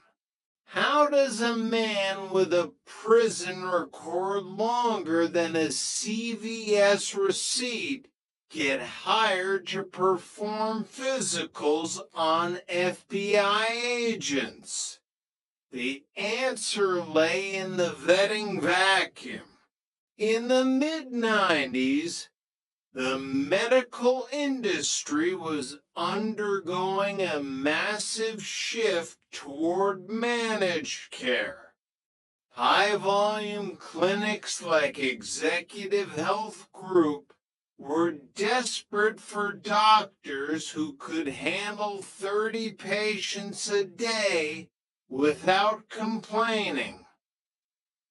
[SPEAKER 20] How does a man with a prison record longer than a CVS receipt get hired to perform physicals on FBI agents? The answer lay in the vetting vacuum. In the mid-90s, the medical industry was undergoing a massive shift toward managed care. High-volume clinics like Executive Health Group were desperate for doctors who could handle 30 patients a day without complaining.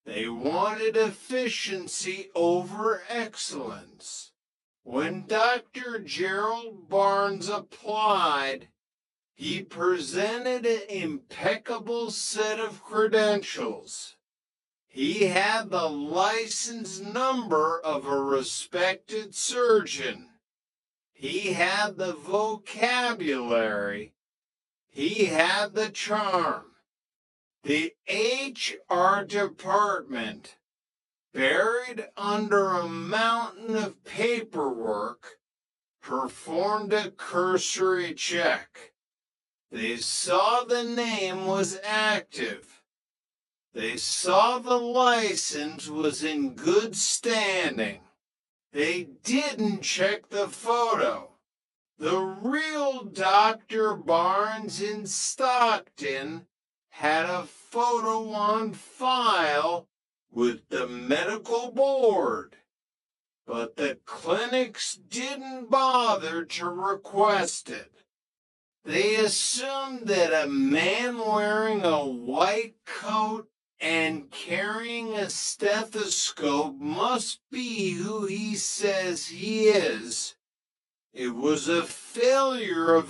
[SPEAKER 20] They wanted efficiency over excellence. When Dr. Gerald Barnes applied, he presented an impeccable set of credentials. He had the license number of a respected surgeon. He had the vocabulary. He had the charm. The HR department, buried under a mountain of paperwork, performed a cursory check. They saw the name was active. They saw the license was in good standing. They didn't check the photo. The real Dr. Barnes in Stockton had a photo on file with the medical board, but the clinics didn't bother to request it. They assumed that a man wearing a white coat and carrying a stethoscope must be who he says he is. It was a failure of